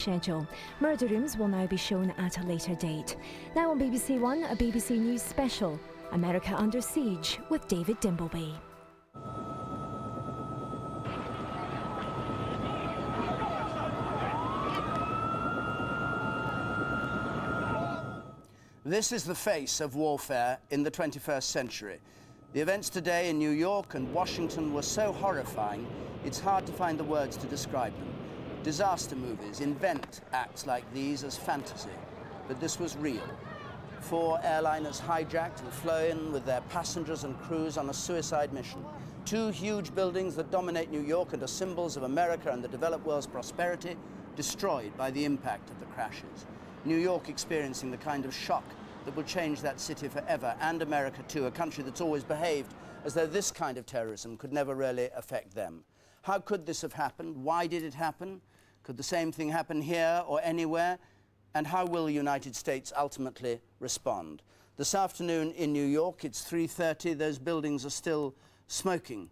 schedule. Murder Rooms will now be shown at a later date. Now on BBC One, a BBC News special, America Under Siege with David Dimbleby. This is the face of warfare in the 21st century. The events today in New York and Washington were so horrifying, it's hard to find the words to describe them. Disaster movies invent acts like these as fantasy, but this was real. 4 airliners hijacked and flown with their passengers and crews on a suicide mission. 2 huge buildings that dominate New York and are symbols of America and the developed world's prosperity, destroyed by the impact of the crashes. New York experiencing the kind of shock that will change that city forever, and America too, a country that's always behaved as though this kind of terrorism could never really affect them. How could this have happened? Why did it happen? Could the same thing happen here or anywhere? And how will the United States ultimately respond? This afternoon in New York, it's 3:30, those buildings are still smoking.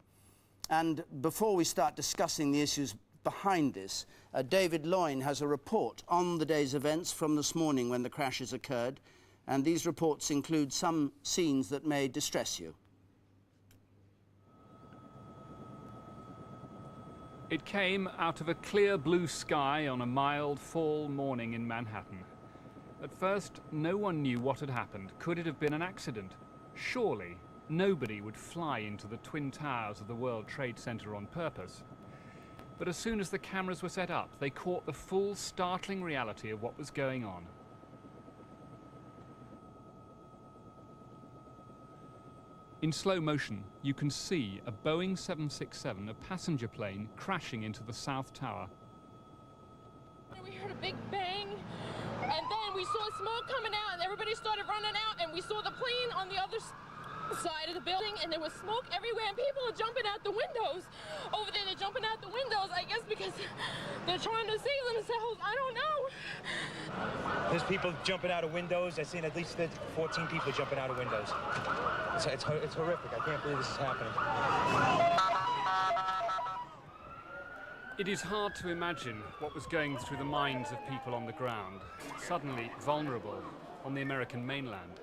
And before we start discussing the issues behind this, David Loyne has a report on the day's events from this morning when the crashes occurred, and these reports include some scenes that may distress you. It came out of a clear blue sky on a mild fall morning in Manhattan. At first, no one knew what had happened. Could it have been an accident? Surely nobody would fly into the twin towers of the World Trade Center on purpose. But as soon as the cameras were set up, they caught the full, startling reality of what was going on. In slow motion, you can see a Boeing 767, a passenger plane, crashing into the South Tower. We heard a big bang, and then we saw smoke coming out, and everybody started running out, and we saw the plane on the other side of the building, and there was smoke everywhere, and people are jumping out the windows. Over there, they're jumping out the windows, I guess because they're trying to save themselves. I don't know. There's people jumping out of windows. I've seen at least 14 people jumping out of windows. It's horrific. I can't believe this is happening. It is hard to imagine what was going through the minds of people on the ground, suddenly vulnerable on the American mainland.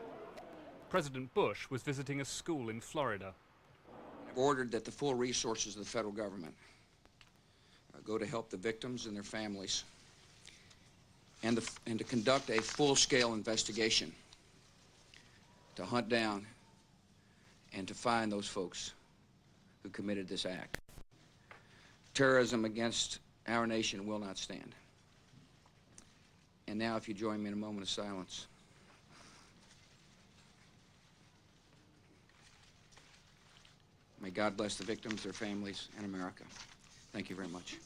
President Bush was visiting a school in Florida. I've ordered that the full resources of the federal government go to help the victims and their families, and to conduct a full-scale investigation to hunt down and to find those folks who committed this act. Terrorism against our nation will not stand. And now, if you join me in a moment of silence. May God bless the victims, their families, and America. Thank you very much.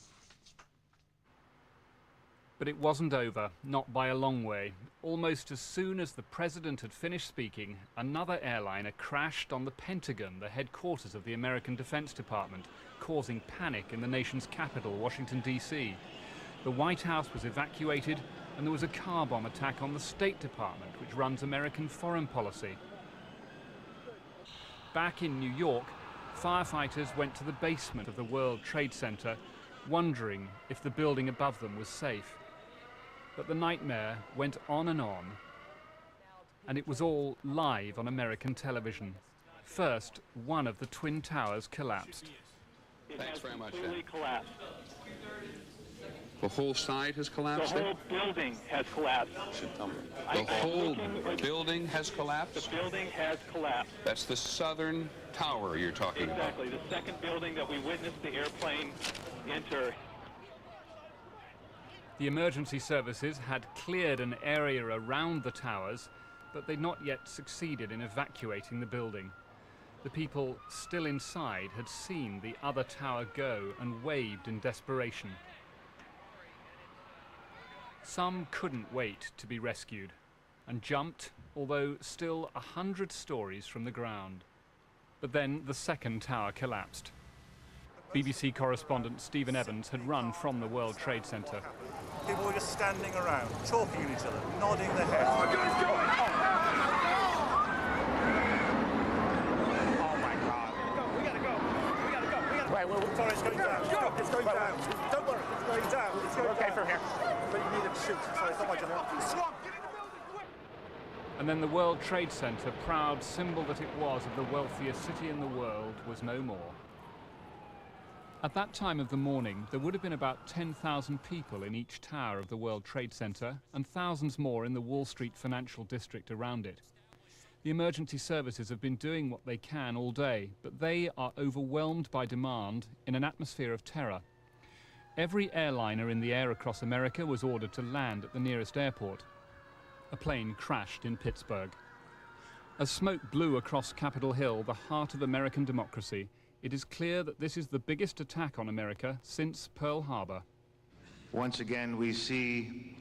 But it wasn't over, not by a long way. Almost as soon as the president had finished speaking, another airliner crashed on the Pentagon, the headquarters of the American Defense Department, causing panic in the nation's capital, Washington, D.C. The White House was evacuated, and there was a car bomb attack on the State Department, which runs American foreign policy. Back in New York, firefighters went to the basement of the World Trade Center, wondering if the building above them was safe. But the nightmare went on, and it was all live on American television. First, one of the Twin Towers collapsed. Thanks very much. Collapsed. The whole side has collapsed? The whole building has collapsed. The whole building has collapsed? The building has collapsed. That's the southern tower you're talking about. Exactly. The second building that we witnessed the airplane enter. The emergency services had cleared an area around the towers, but they'd not yet succeeded in evacuating the building. The people still inside had seen the other tower go and waved in desperation. Some couldn't wait to be rescued and jumped, although still 100 stories from the ground. But then the second tower collapsed. BBC correspondent Stephen Evans had run from the World Trade Center. People were just standing around, talking to each other, nodding their heads. Oh my God. We gotta go. Right, well, sorry, it's going down. It's going down. Don't worry, it's going going down. It's going Okay down. from here. But you need him to shoot. Sorry, it's not my job. Swamp, get in the building, quick! And then the World Trade Center, proud symbol that it was of the wealthiest city in the world, was no more. At that time of the morning, there would have been about 10,000 people in each tower of the World Trade Center and thousands more in the Wall Street financial district around it. The emergency services have been doing what they can all day, but they are overwhelmed by demand in an atmosphere of terror. Every airliner in the air across America was ordered to land at the nearest airport. A plane crashed in Pittsburgh. As smoke blew across Capitol Hill, the heart of American democracy, it is clear that this is the biggest attack on America since Pearl Harbor. Once again, we see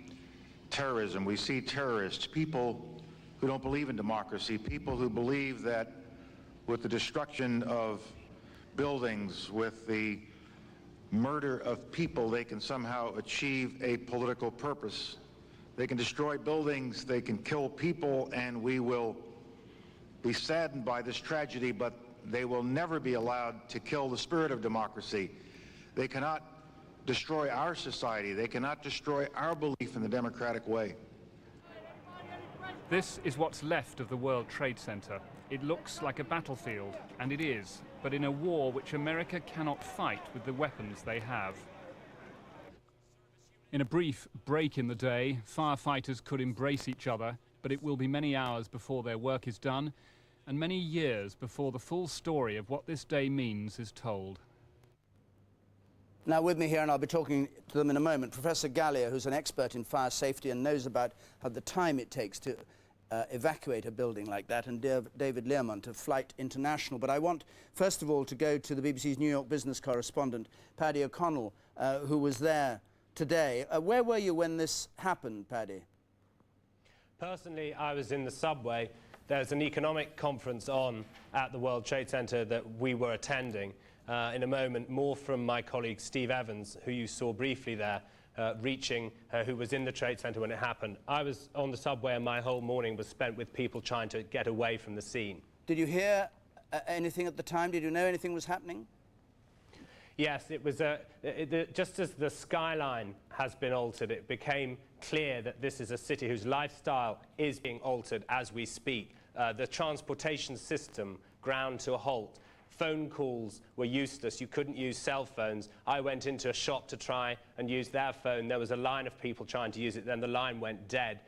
terrorism. We see terrorists, people who don't believe in democracy, people who believe that with the destruction of buildings, with the murder of people, they can somehow achieve a political purpose. They can destroy buildings, they can kill people, and we will be saddened by this tragedy, but they will never be allowed to kill the spirit of democracy. They cannot destroy our society. They cannot destroy our belief in the democratic way. This is what's left of the World Trade Center. It looks like a battlefield, and it is, but in a war which America cannot fight with the weapons they have. In a brief break in the day, firefighters could embrace each other, but it will be many hours before their work is done, and many years before the full story of what this day means is told. Now with me here, and I'll be talking to them in a moment, Professor Gallia, who's an expert in fire safety and knows about how the time it takes to evacuate a building like that, and David Learmont of Flight International. But I want, first of all, to go to the BBC's New York business correspondent, Paddy O'Connell, who was there today. Where were you when this happened, Paddy? Personally, I was in the subway. There's an economic conference on at the World Trade Center that we were attending. In a moment, more from my colleague Steve Evans, who you saw briefly there, who was in the Trade Center when it happened. I was on the subway and my whole morning was spent with people trying to get away from the scene. Did you hear anything at the time? Did you know anything was happening? Yes, it was just as the skyline has been altered, it became clear that this is a city whose lifestyle is being altered as we speak. The transportation system ground to a halt. Phone calls were useless. You couldn't use cell phones. I went into a shop to try and use their phone. There was a line of people trying to use it. Then the line went dead.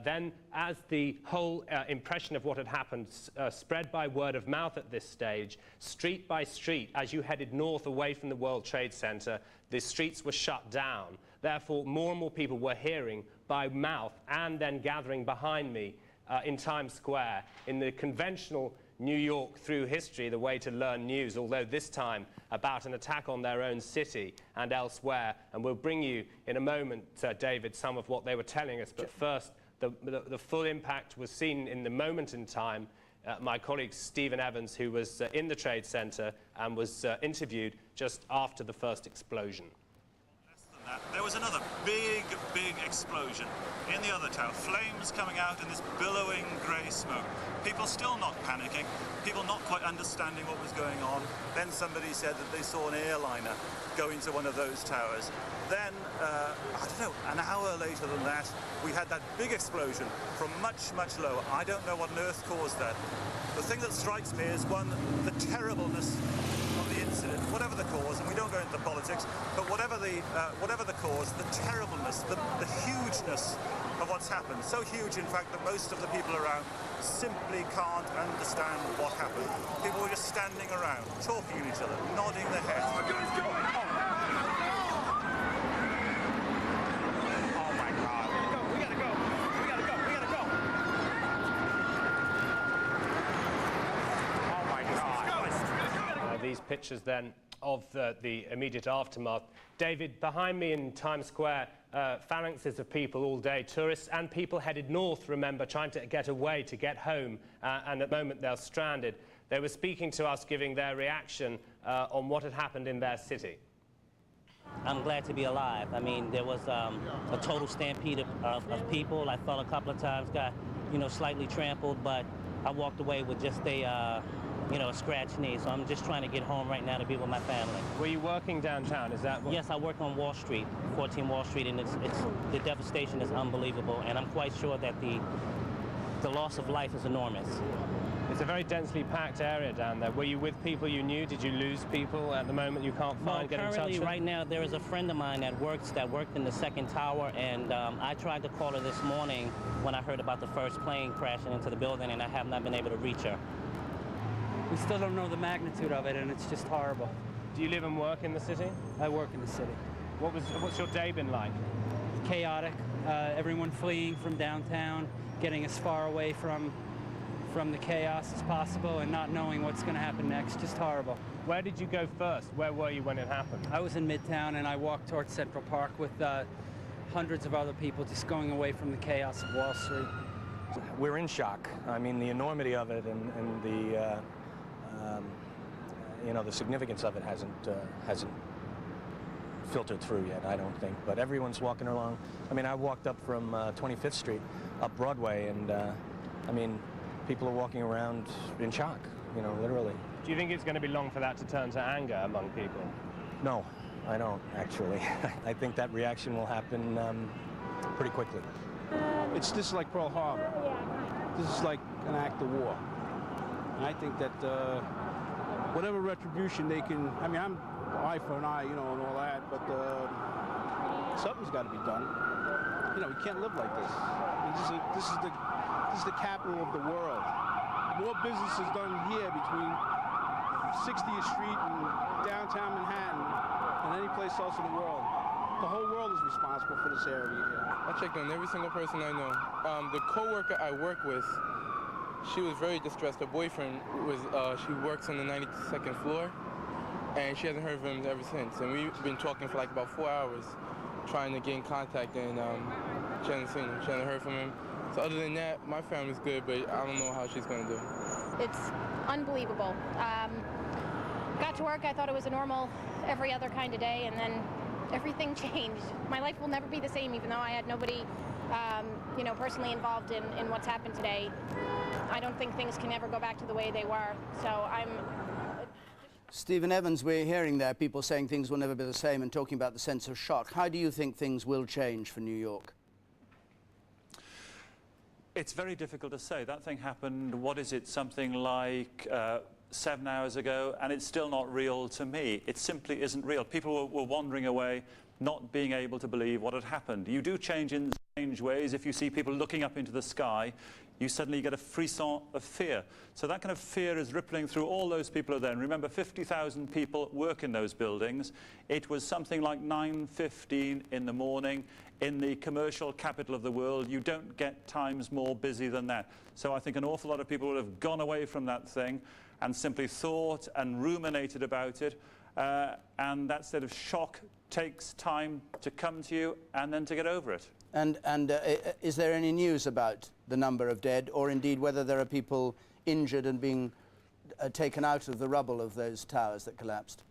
Then, as the whole impression of what had happened spread by word of mouth at this stage, street by street, as you headed north away from the World Trade Center, the streets were shut down. Therefore, more and more people were hearing by mouth and then gathering behind me in Times Square in the conventional New York through history, the way to learn news, although this time about an attack on their own city and elsewhere. And we'll bring you in a moment, David, some of what they were telling us. But first, the full impact was seen in the moment in time. My colleague Stephen Evans, who was in the Trade Center and was interviewed just after the first explosion. There was another big explosion in the other tower. Flames coming out in this billowing grey smoke. People still not panicking, people not quite understanding what was going on. Then somebody said that they saw an airliner go into one of those towers. Then, I don't know, an hour later than that, we had that big explosion from much lower. I don't know what on earth caused that. The thing that strikes me is, one, the terribleness of the incident, whatever the cause, and we don't go into politics, but whatever the cause, the terribleness, the hugeness of what's happened. So huge, in fact, that most of the people around simply can't understand what happened. People were just standing around, talking to each other, nodding their heads. Oh my God. We gotta go. Oh my God. These pictures then of the immediate aftermath. David, behind me in Times Square, phalanxes of people all day, tourists and people headed north, remember, trying to get away, to get home, and at the moment they're stranded. They were speaking to us, giving their reaction on what had happened in their city. I'm glad to be alive. I mean, there was a total stampede of people. I fell a couple of times, got, slightly trampled, but I walked away with just a you know, a scratched knee. So I'm just trying to get home right now to be with my family. Were you working downtown? Is that what? Yes, I work on Wall Street, 14 Wall Street, and it's the devastation is unbelievable, and I'm quite sure that the loss of life is enormous. It's a very densely packed area down there. Were you with people you knew? Did you lose people at the moment you can't find? Get in touch Currently, with? right now, there is a friend of mine that worked in the second tower, and I tried to call her this morning when I heard about the first plane crashing into the building, and I have not been able to reach her. We still don't know the magnitude of it, and it's just horrible. Do you live and work in the city? I work in the city. What's your day been like? Chaotic. Everyone fleeing from downtown, getting as far away from the chaos as possible, and not knowing what's going to happen next. Just horrible. Where did you go first? Where were you when it happened? I was in Midtown, and I walked towards Central Park with hundreds of other people, just going away from the chaos of Wall Street. We're in shock. I mean, the enormity of it and the you know, the significance of it hasn't filtered through yet, I don't think. But everyone's walking along. I mean, I walked up from 25th Street up Broadway, and I mean, people are walking around in shock, you know, literally. Do you think it's going to be long for that to turn to anger among people? No, I don't, actually. I think that reaction will happen pretty quickly. This is like Pearl Harbor. This is like an act of war. And I think that whatever retribution they can, I mean, I'm eye for an eye, you know, and all that, but something's got to be done. You know, we can't live like this. I mean, this is the capital of the world. More business is done here between 60th Street and downtown Manhattan than any place else in the world. The whole world is responsible for this area here. I checked on every single person I know. The co-worker I work with, she was very distressed. Her boyfriend she works on the 92nd floor, and she hasn't heard from him ever since. And we've been talking for like about 4 hours, trying to get in contact, and she hasn't seen him. She hasn't heard from him. So other than that, my family's good, but I don't know how she's gonna do. It's unbelievable. Got to work, I thought it was a normal, every other kind of day, and then everything changed. My life will never be the same, even though I had nobody, you know, personally involved in what's happened today. I don't think things can ever go back to the way they were. So I'm... Stephen Evans, we're hearing there people saying things will never be the same and talking about the sense of shock. How do you think things will change for New York? It's very difficult to say. That thing happened, what is it, something like 7 hours ago, and it's still not real to me. It simply isn't real. People were wandering away, not being able to believe what had happened. You do change in strange ways. If you see people looking up into the sky, you suddenly get a frisson of fear. So that kind of fear is rippling through all those people there. And remember, 50,000 people work in those buildings. It was something like 9:15 in the morning. In the commercial capital of the world, you don't get times more busy than that. So I think an awful lot of people would have gone away from that thing and simply thought and ruminated about it. And that sort of shock takes time to come to you and then to get over it. And is there any news about the number of dead, or indeed whether there are people injured and being taken out of the rubble of those towers that collapsed?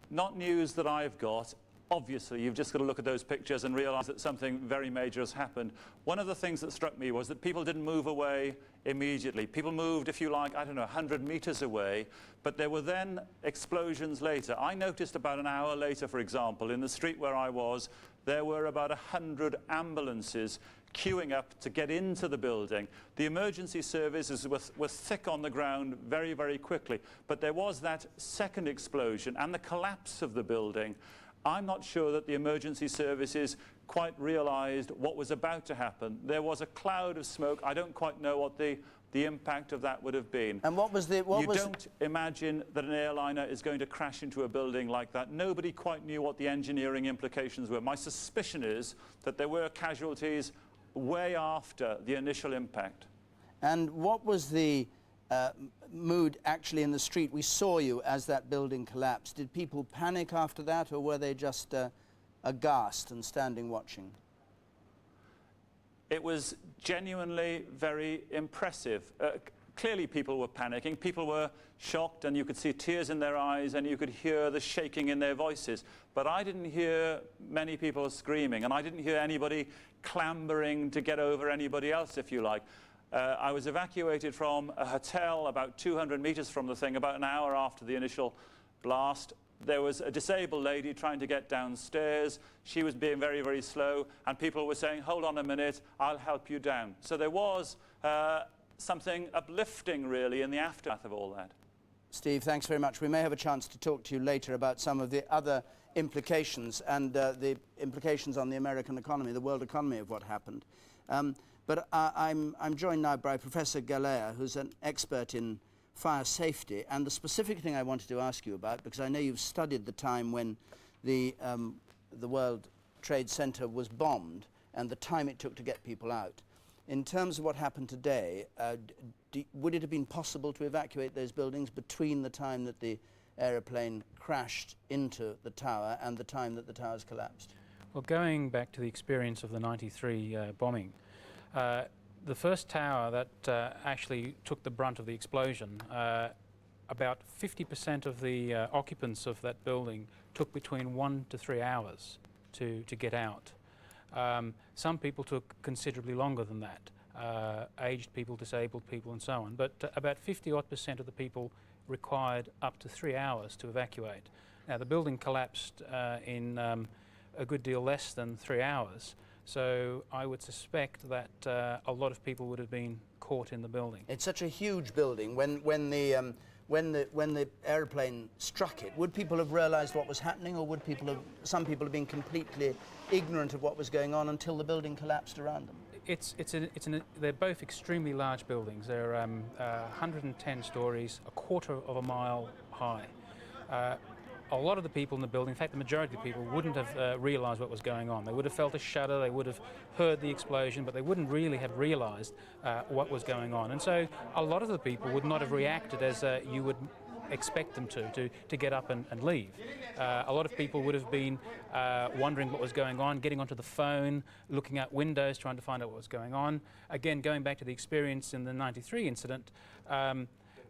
Not news that I've got. Obviously, you've just got to look at those pictures and realise that something very major has happened. One of the things that struck me was that people didn't move away immediately. People moved, if you like, I don't know, 100 metres away, but there were then explosions later. I noticed about an hour later, for example, in the street where I was, there were about 100 ambulances queuing up to get into the building. The emergency services were thick on the ground very, very quickly, but there was that second explosion and the collapse of the building. I'm not sure that the emergency services quite realised what was about to happen. There was a cloud of smoke. I don't quite know what the impact of that would have been. And what was the... You don't imagine that an airliner is going to crash into a building like that. Nobody quite knew what the engineering implications were. My suspicion is that there were casualties way after the initial impact. And what was the mood actually in the street? We saw you as that building collapsed. Did people panic after that, or were they just aghast and standing watching? It was genuinely very impressive. Clearly people were panicking, people were shocked, and you could see tears in their eyes and you could hear the shaking in their voices. But I didn't hear many people screaming, and I didn't hear anybody clambering to get over anybody else, if you like. I was evacuated from a hotel about 200 meters from the thing about an hour after the initial blast. There was a disabled lady trying to get downstairs. She was being very, very slow, and people were saying, hold on a minute, I'll help you down. So there was something uplifting, really, in the aftermath of all that. Steve, thanks very much. We may have a chance to talk to you later about some of the other implications and the implications on the American economy, the world economy of what happened. But I'm joined now by Professor Galea, who's an expert in fire safety, and the specific thing I wanted to ask you about, because I know you've studied the time when the World Trade Center was bombed and the time it took to get people out. In terms of what happened today, would it have been possible to evacuate those buildings between the time that the aeroplane crashed into the tower and the time that the towers collapsed? Well, going back to the experience of the 93 bombing, the first tower that actually took the brunt of the explosion, about 50% of the occupants of that building took between 1 to 3 hours to get out. Some people took considerably longer than that, aged people, disabled people and so on, but about 50-odd% of the people required up to 3 hours to evacuate. Now the building collapsed in a good deal less than 3 hours. So I would suspect that a lot of people would have been caught in the building. It's such a huge building. When the airplane struck it, would people have realised what was happening, or would some people have been completely ignorant of what was going on until the building collapsed around them? They're both extremely large buildings. They're 110 stories, a quarter of a mile high. A lot of the people in the building, in fact the majority of the people, wouldn't have realised what was going on. They would have felt a shudder, they would have heard the explosion, but they wouldn't really have realised what was going on. And so a lot of the people would not have reacted as you would expect them to get up and leave. A lot of people would have been wondering what was going on, getting onto the phone, looking out windows, trying to find out what was going on. Again, going back to the experience in the 93 incident,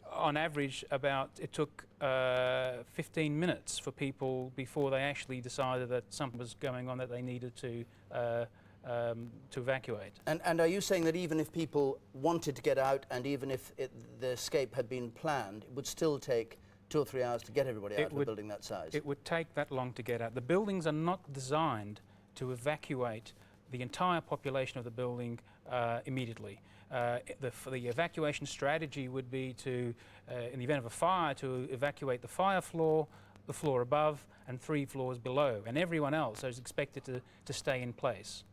on average, it took 15 minutes for people before they actually decided that something was going on that they needed to evacuate. And are you saying that even if people wanted to get out, and even if the escape had been planned, it would still take 2 or 3 hours to get everybody out of a building that size? It would take that long to get out. The buildings are not designed to evacuate the entire population of the building immediately. The evacuation strategy would be to, in the event of a fire, to evacuate the fire floor, the floor above, and 3 floors below, and everyone else is expected to stay in place.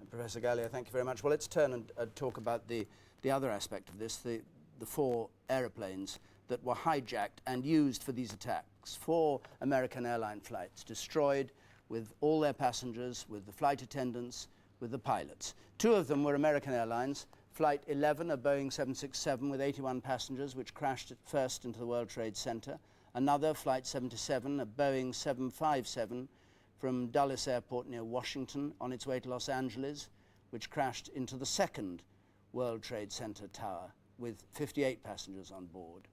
Professor Galea, thank you very much. Well, let's turn and talk about the other aspect of this, the 4 aeroplanes that were hijacked and used for these attacks. 4 American airline flights destroyed, with all their passengers, with the flight attendants, with the pilots. 2 of them were American Airlines. Flight 11, a Boeing 767 with 81 passengers, which crashed at first into the World Trade Center. Another, Flight 77, a Boeing 757 from Dulles Airport near Washington on its way to Los Angeles, which crashed into the second World Trade Center tower with 58 passengers on board.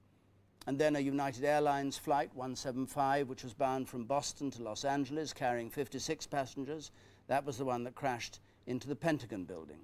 And then a United Airlines flight 175, which was bound from Boston to Los Angeles, carrying 56 passengers. That was the one that crashed into the Pentagon building.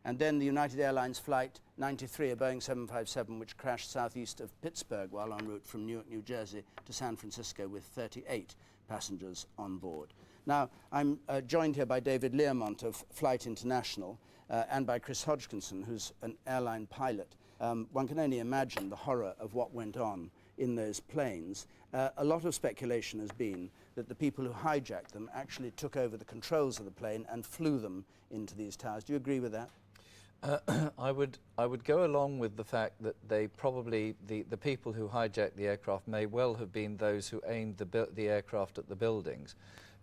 And then the United Airlines flight 93, a Boeing 757, which crashed southeast of Pittsburgh while en route from Newark, New Jersey to San Francisco with 38 passengers on board. Now, I'm joined here by David Learmont of Flight International and by Chris Hodgkinson, who's an airline pilot. One can only imagine the horror of what went on in those planes. A lot of speculation has been that the people who hijacked them actually took over the controls of the plane and flew them into these towers. Do you agree with that? I would go along with the fact that they probably, the people who hijacked the aircraft may well have been those who aimed the aircraft at the buildings.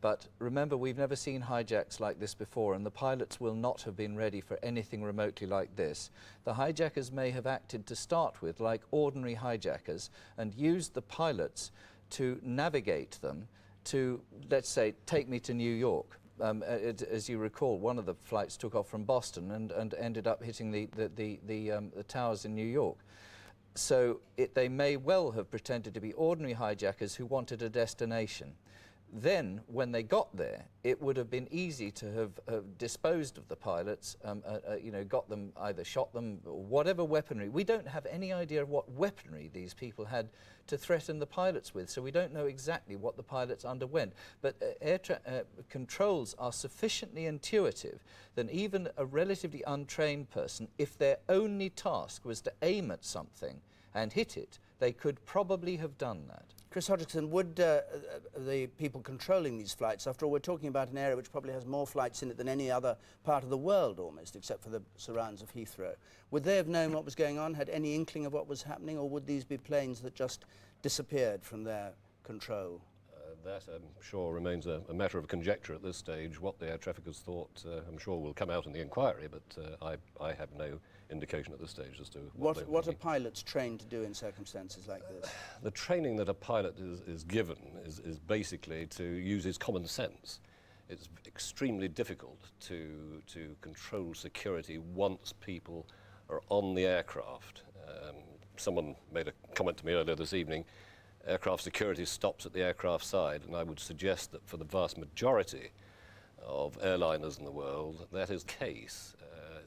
But remember, we've never seen hijacks like this before, and the pilots will not have been ready for anything remotely like this. The hijackers may have acted to start with like ordinary hijackers and used the pilots to navigate them to, let's say, take me to New York. As you recall, one of the flights took off from Boston and ended up hitting the towers in New York. So they may well have pretended to be ordinary hijackers who wanted a destination. Then, when they got there, it would have been easy to have disposed of the pilots, you know, got them, either shot them, or whatever weaponry. We don't have any idea of what weaponry these people had to threaten the pilots with, so we don't know exactly what the pilots underwent. But air controls are sufficiently intuitive that even a relatively untrained person, if their only task was to aim at something and hit it, they could probably have done that. Chris Hodgson, would the people controlling these flights, after all, we're talking about an area which probably has more flights in it than any other part of the world almost, except for the surrounds of Heathrow, would they have known what was going on, had any inkling of what was happening, or would these be planes that just disappeared from their control? That, I'm sure, remains a matter of conjecture at this stage. What the air traffickers thought, I'm sure, will come out in the inquiry, but I have no indication at this stage as to what are pilots trained to do in circumstances like this? The training that a pilot is given is basically to use his common sense. It's extremely difficult to control security once people are on the aircraft. Someone made a comment to me earlier this evening. Aircraft security stops at the aircraft side, and I would suggest that for the vast majority of airliners in the world, that is the case.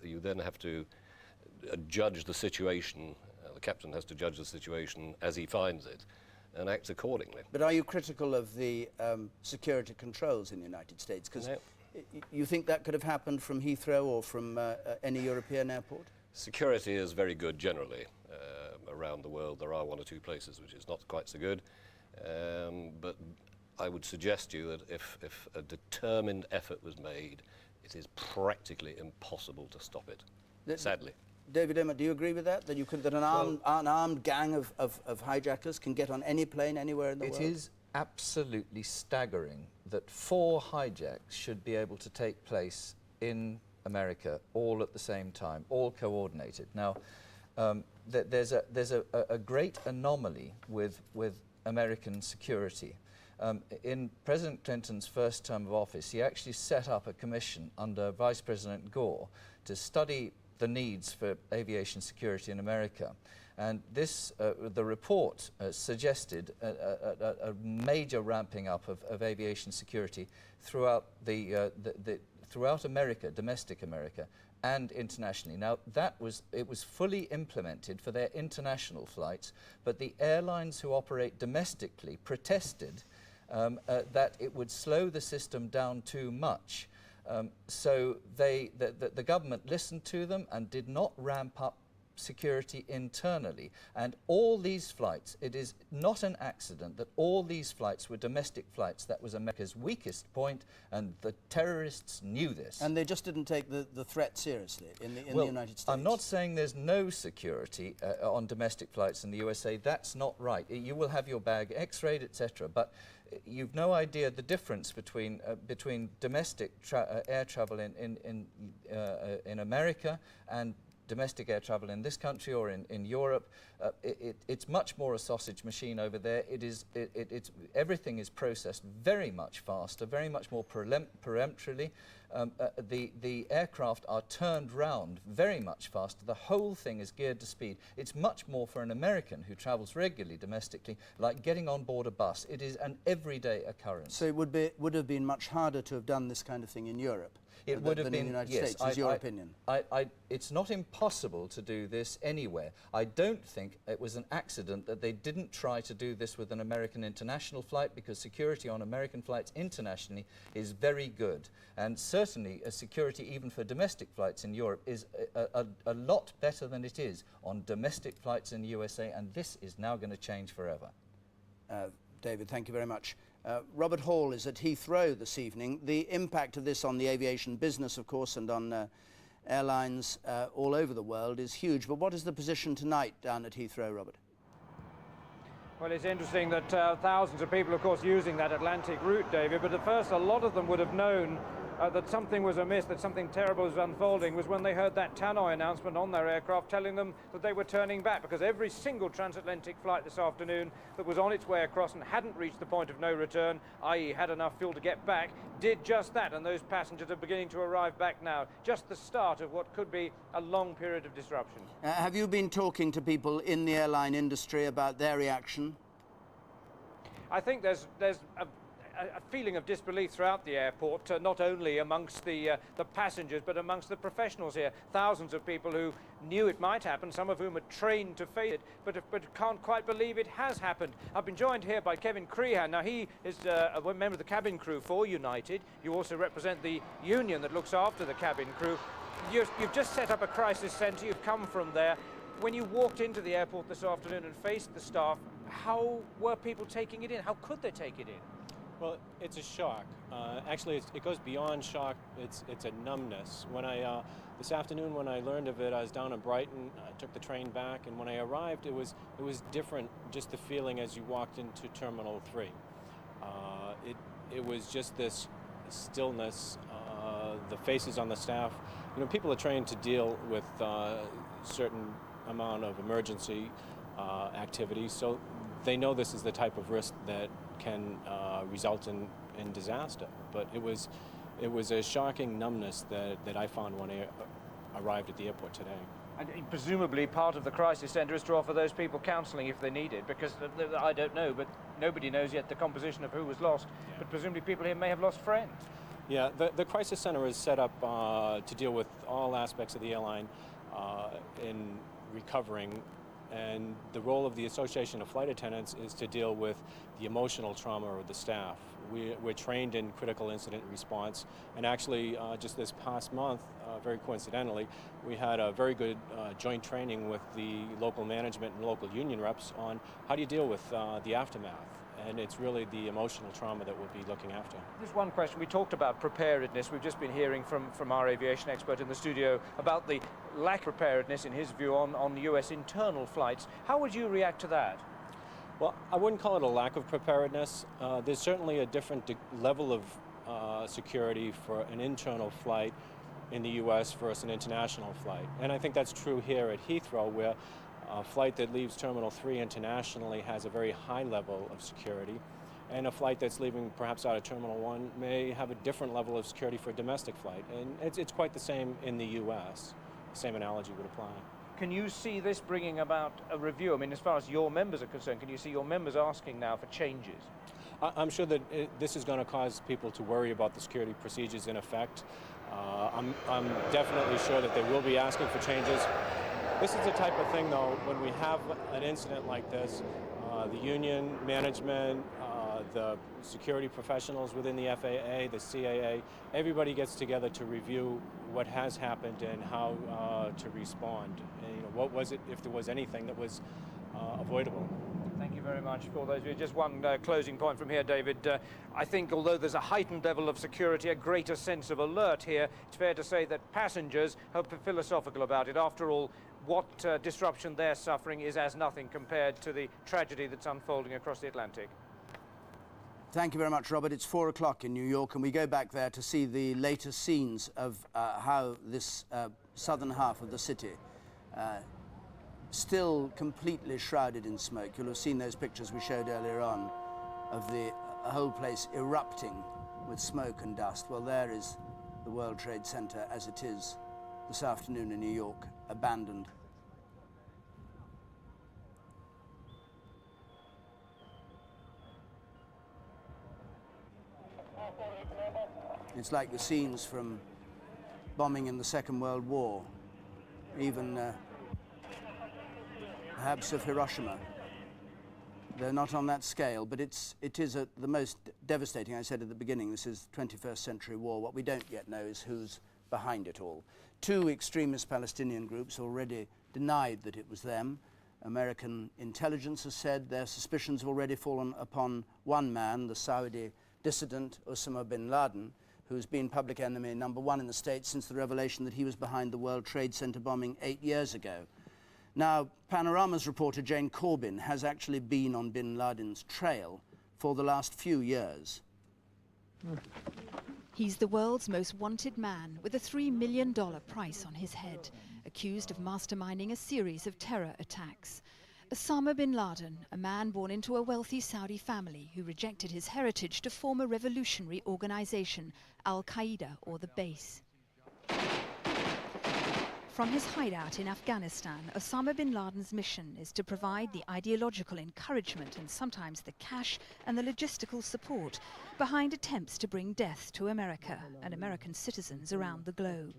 You then have to judge the situation, the captain has to judge the situation as he finds it, and act accordingly. But are you critical of the security controls in the United States? Because you think that could have happened from Heathrow or from any European airport? Security is very good generally. Around the world there are one or two places which is not quite so good, but I would suggest to you that if a determined effort was made, it is practically impossible to stop it, sadly. David Dimbleby, do you agree with that? That you could, that an armed gang of hijackers can get on any plane anywhere in the world? It is absolutely staggering that 4 hijacks should be able to take place in America all at the same time, all coordinated. Now, there's a great anomaly with American security. In President Clinton's first term of office, he actually set up a commission under Vice President Gore to study the needs for aviation security in America. And this, the report suggested a major ramping up of aviation security throughout throughout America, domestic America, and internationally. Now, it was fully implemented for their international flights, but the airlines who operate domestically protested that it would slow the system down too much. So the government listened to them and did not ramp up security internally. And all these flights, it is not an accident that all these flights were domestic flights. That was America's weakest point, and the terrorists knew this. And they just didn't take the threat seriously in the United States? I'm not saying there's no security on domestic flights in the USA. That's not right. You will have your bag x-rayed, etc., but you've no idea the difference between domestic air travel in America and domestic air travel in this country or in Europe. It's much more a sausage machine over there. Everything is processed very much faster, very much more peremptorily. The aircraft are turned round very much faster. The whole thing is geared to speed. It's much more for an American who travels regularly domestically, like getting on board a bus. It is an everyday occurrence. So it would have been much harder to have done this kind of thing in Europe? It would have been, in the United States, is your opinion? It's not impossible to do this anywhere. I don't think it was an accident that they didn't try to do this with an American international flight, because security on American flights internationally is very good. And certainly security even for domestic flights in Europe is a lot better than it is on domestic flights in the USA, and this is now going to change forever. David, thank you very much. Robert Hall is at Heathrow this evening. The impact of this on the aviation business, of course, and on airlines all over the world is huge. But what is the position tonight down at Heathrow, Robert? Well, it's interesting that thousands of people, of course, using that Atlantic route, David, but at first a lot of them would have known that something was amiss, that something terrible was unfolding, was when they heard that Tannoy announcement on their aircraft telling them that they were turning back, because every single transatlantic flight this afternoon that was on its way across and hadn't reached the point of no return, i.e. had enough fuel to get back, did just that, and those passengers are beginning to arrive back now. Just the start of what could be a long period of disruption. Have you been talking to people in the airline industry about their reaction? I think there's a feeling of disbelief throughout the airport, not only amongst the passengers, but amongst the professionals here. Thousands of people who knew it might happen, some of whom are trained to face it, but can't quite believe it has happened. I've been joined here by Kevin Crehan. Now, he is a member of the cabin crew for United. You also represent the union that looks after the cabin crew. You've just set up a crisis centre. You've come from there. When you walked into the airport this afternoon and faced the staff, how were people taking it in? How could they take it in? Well, it's a shock. Actually, it goes beyond shock. It's a numbness. When this afternoon when I learned of it, I was down in Brighton. I took the train back, and when I arrived, it was different. Just the feeling as you walked into Terminal 3. It was just this stillness. The faces on the staff. You know, people are trained to deal with certain amount of emergency activities, so they know this is the type of risk that can result in disaster. But it was a shocking numbness that I found when I arrived at the airport today. And presumably part of the crisis centre is to offer those people counselling if they need it, because I don't know, but nobody knows yet the composition of who was lost. Yeah. But presumably people here may have lost friends. Yeah, the crisis center is set up to deal with all aspects of the airline in recovering, and the role of the Association of Flight Attendants is to deal with the emotional trauma of the staff. We're trained in critical incident response, and actually just this past month, very coincidentally, we had a very good joint training with the local management and local union reps on how do you deal with the aftermath. And it's really the emotional trauma that we'll be looking after. There's one question. We talked about preparedness. We've just been hearing from our aviation expert in the studio about the lack of preparedness, in his view, on US internal flights. How would you react to that? Well, I wouldn't call it a lack of preparedness. There's certainly a different level of security for an internal flight in the US versus an international flight. And I think that's true here at Heathrow, where a flight that leaves Terminal 3 internationally has a very high level of security, and a flight that's leaving perhaps out of Terminal 1 may have a different level of security for a domestic flight. And it's quite the same in the US. The same analogy would apply. Can you see this bringing about a review? I mean, as far as your members are concerned, can you see your members asking now for changes? I'm sure that this is going to cause people to worry about the security procedures in effect. I'm definitely sure that they will be asking for changes. This is the type of thing, though, when we have an incident like this, the union, management, the security professionals within the FAA, the CAA, everybody gets together to review what has happened and how to respond. And, you know, what was it, if there was anything that was avoidable. Thank you very much for those. Just one closing point from here, David. I think although there's a heightened level of security, a greater sense of alert here, it's fair to say that passengers are philosophical about it. After all, what disruption they're suffering is as nothing compared to the tragedy that's unfolding across the Atlantic. Thank you very much, Robert. It's 4 o'clock in New York, and we go back there to see the latest scenes of how this southern half of the city still completely shrouded in smoke. You'll have seen those pictures we showed earlier on of the whole place erupting with smoke and dust. Well, there is the World Trade Center as it is this afternoon in New York, abandoned. It's like the scenes from bombing in the Second World War, even perhaps of Hiroshima. They're not on that scale, but it is the most devastating. I said at the beginning, this is 21st century war. What we don't yet know is who's behind it all. Two extremist Palestinian groups already denied that it was them. American intelligence has said their suspicions have already fallen upon one man, the Saudi dissident Osama bin Laden, who's been public enemy #1 in the States since the revelation that he was behind the World Trade Center bombing 8 years ago. Now, Panorama's reporter Jane Corbin has actually been on bin Laden's trail for the last few years. He's the world's most wanted man with a $3 million price on his head, accused of masterminding a series of terror attacks. Osama bin Laden, a man born into a wealthy Saudi family who rejected his heritage to form a revolutionary organization, Al-Qaeda or the Base. From his hideout in Afghanistan, Osama bin Laden's mission is to provide the ideological encouragement and sometimes the cash and the logistical support behind attempts to bring death to America and American citizens around the globe.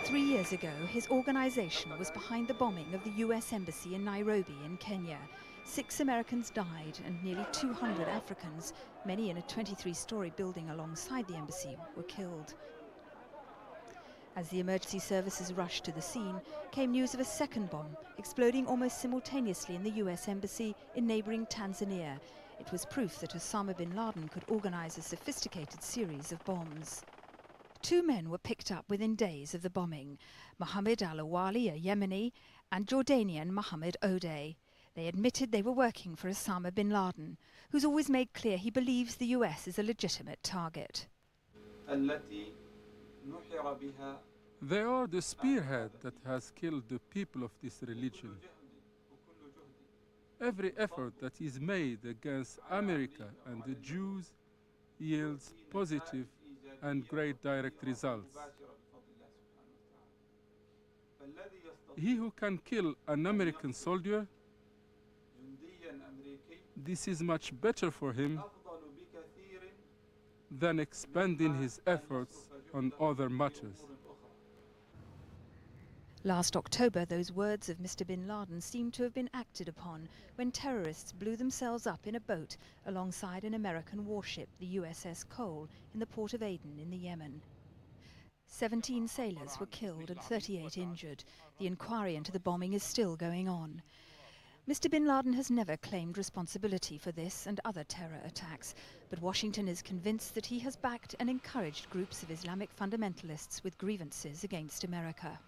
3 years ago, his organization was behind the bombing of the US Embassy in Nairobi in Kenya. 6 Americans died and nearly 200 Africans, many in a 23-story building alongside the embassy, were killed. As the emergency services rushed to the scene, came news of a second bomb exploding almost simultaneously in the US Embassy in neighboring Tanzania. It was proof that Osama bin Laden could organize a sophisticated series of bombs. 2 men were picked up within days of the bombing, Mohammed al-Awali, a Yemeni, and Jordanian Mohammed Odeh. They admitted they were working for Osama bin Laden, who's always made clear he believes the US is a legitimate target. They are the spearhead that has killed the people of this religion. Every effort that is made against America and the Jews yields positive and great direct results. He who can kill an American soldier, this is much better for him than expending his efforts on other matters. Last October, those words of Mr. bin Laden seemed to have been acted upon when terrorists blew themselves up in a boat alongside an American warship, the USS Cole, in the port of Aden in the Yemen. 17 sailors were killed and 38 injured. The inquiry into the bombing is still going on. Mr. bin Laden has never claimed responsibility for this and other terror attacks, but Washington is convinced that he has backed and encouraged groups of Islamic fundamentalists with grievances against America.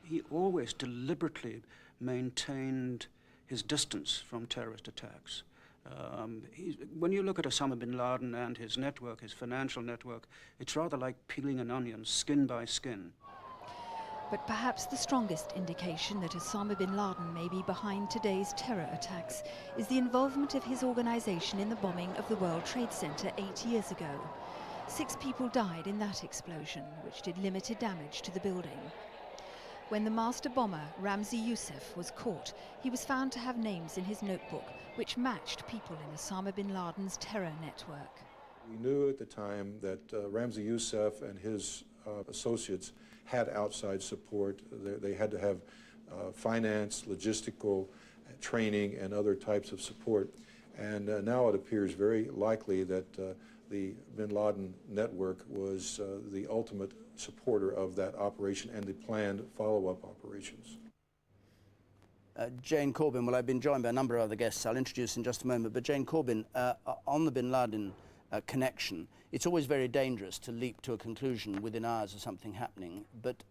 He always deliberately maintained his distance from terrorist attacks. When you look at Osama bin Laden and his network, his financial network, it's rather like peeling an onion, skin by skin. But perhaps the strongest indication that Osama bin Laden may be behind today's terror attacks is the involvement of his organization in the bombing of the World Trade Center 8 years ago. 6 people died in that explosion, which did limited damage to the building. When the master bomber, Ramzi Youssef, was caught, he was found to have names in his notebook which matched people in Osama bin Laden's terror network. We knew at the time that Ramzi Youssef and his associates had outside support. They had to have finance, logistical, training, and other types of support. And now it appears very likely that the bin Laden network was the ultimate supporter of that operation and the planned follow-up operations. Jane Corbin, well, I've been joined by a number of other guests I'll introduce in just a moment, but Jane Corbin, on the bin Laden connection, it's always very dangerous to leap to a conclusion within hours of something happening, but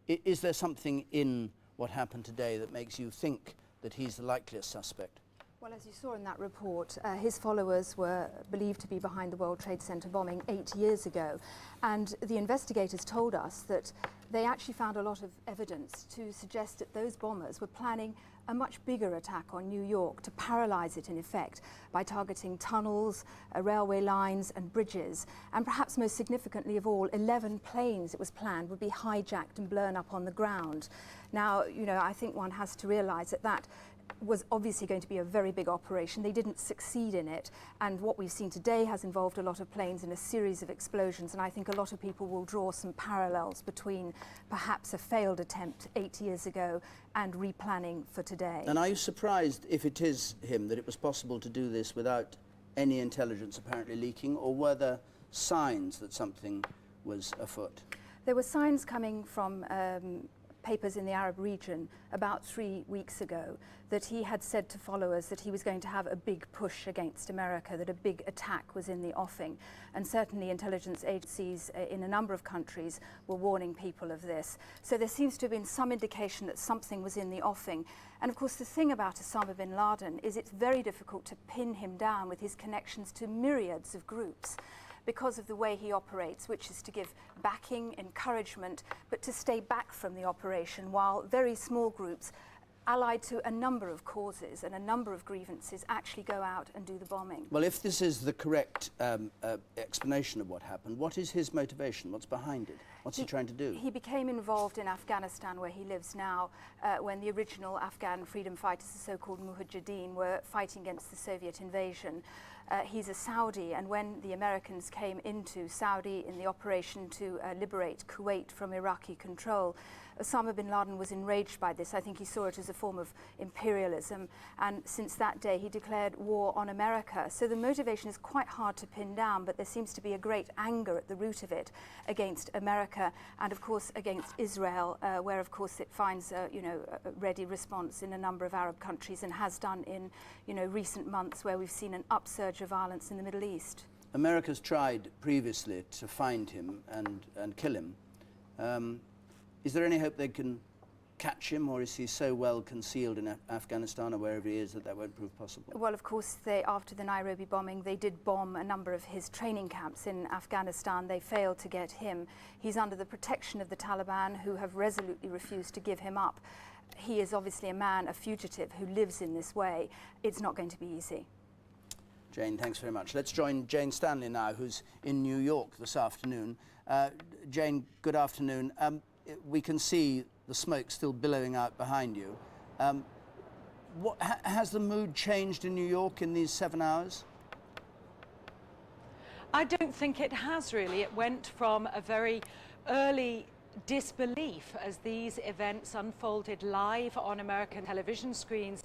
is there something in what happened today that makes you think that he's the likeliest suspect? Well, as you saw in that report, his followers were believed to be behind the World Trade Center bombing 8 years ago. And the investigators told us that they actually found a lot of evidence to suggest that those bombers were planning a much bigger attack on New York to paralyze it in effect by targeting tunnels, railway lines and bridges. And perhaps most significantly of all, 11 planes, it was planned, would be hijacked and blown up on the ground. Now, you know, I think one has to realize that that was obviously going to be a very big operation. They didn't succeed in it, and what we've seen today has involved a lot of planes in a series of explosions, and I think a lot of people will draw some parallels between perhaps a failed attempt 8 years ago and replanning for today. And are you surprised, if it is him, that it was possible to do this without any intelligence apparently leaking, or were there signs that something was afoot? There were signs coming from papers in the Arab region about 3 weeks ago that he had said to followers that he was going to have a big push against America, that a big attack was in the offing. And certainly intelligence agencies in a number of countries were warning people of this. So there seems to have been some indication that something was in the offing. And of course the thing about Osama bin Laden is it's very difficult to pin him down with his connections to myriads of groups, because of the way he operates, which is to give backing, encouragement, but to stay back from the operation, while very small groups allied to a number of causes and a number of grievances, actually go out and do the bombing. Well, if this is the correct explanation of what happened, what is his motivation? What's behind it? What's he trying to do? He became involved in Afghanistan, where he lives now, when the original Afghan freedom fighters, the so-called Mujahideen, were fighting against the Soviet invasion. He's a Saudi, and when the Americans came into Saudi in the operation to liberate Kuwait from Iraqi control, Osama bin Laden was enraged by this. I think he saw it as a form of imperialism, and since that day he declared war on America. So the motivation is quite hard to pin down, but there seems to be a great anger at the root of it against America and, of course, against Israel, where, of course, it finds a ready response in a number of Arab countries and has done in recent months, where we've seen an upsurge of violence in the Middle East. America's tried previously to find him and kill him. Is there any hope they can catch him, or is he so well concealed in Afghanistan or wherever he is that won't prove possible? Well, of course, after the Nairobi bombing, they did bomb a number of his training camps in Afghanistan. They failed to get him. He's under the protection of the Taliban, who have resolutely refused to give him up. He is obviously a man, a fugitive, who lives in this way. It's not going to be easy. Jane, thanks very much. Let's join Jane Stanley now, who's in New York this afternoon. Jane, good afternoon. We can see the smoke still billowing out behind you. Has the mood changed in New York in these 7 hours? I don't think it has really. It went from a very early disbelief as these events unfolded live on American television screens.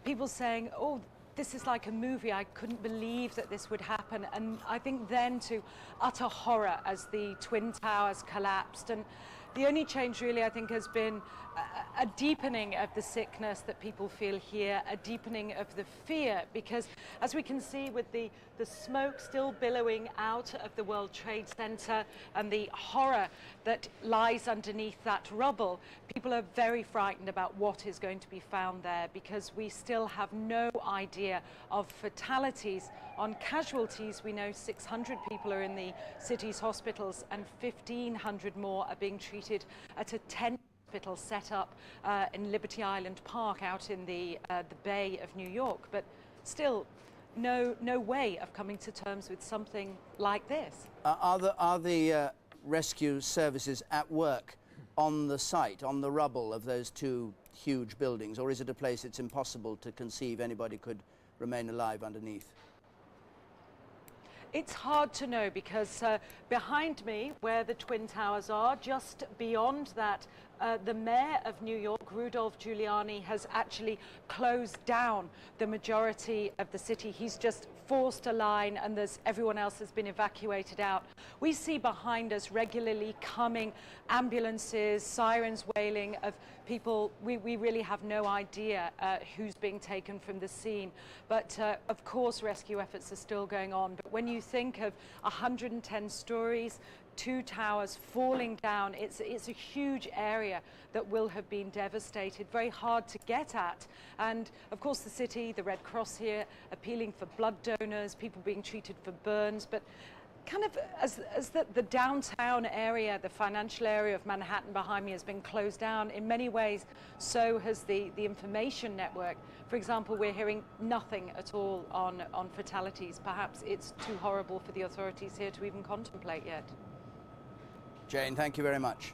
People saying, oh, this is like a movie. I couldn't believe that this would happen. And I think then to utter horror as the Twin Towers collapsed. And the only change really, I think, has been a deepening of the sickness that people feel here, a deepening of the fear, because as we can see with the smoke still billowing out of the World Trade Center and the horror that lies underneath that rubble, people are very frightened about what is going to be found there, because we still have no idea of fatalities. On casualties, we know 600 people are in the city's hospitals and 1,500 more are being treated at a tent hospital set up in Liberty Island Park out in the Bay of New York. But still, no way of coming to terms with something like this. Are the rescue services at work on the site, on the rubble of those two huge buildings, or is it a place it's impossible to conceive anybody could remain alive underneath? It's hard to know, because behind me, where the Twin Towers are, just beyond that, the mayor of New York, Rudolph Giuliani, has actually closed down the majority of the city. He's just forced a line, and everyone else has been evacuated out. We see behind us regularly coming ambulances, sirens wailing of people. We really have no idea who's being taken from the scene. But of course, rescue efforts are still going on. But when you think of 110 stories, 2 towers falling down, it's a huge area that will have been devastated, very hard to get at. And of course the city, the Red Cross here, appealing for blood donors, people being treated for burns, but kind of as the downtown area, the financial area of Manhattan behind me has been closed down, in many ways so has the information network. For example, we're hearing nothing at all on fatalities. Perhaps it's too horrible for the authorities here to even contemplate yet. Jane, thank you very much.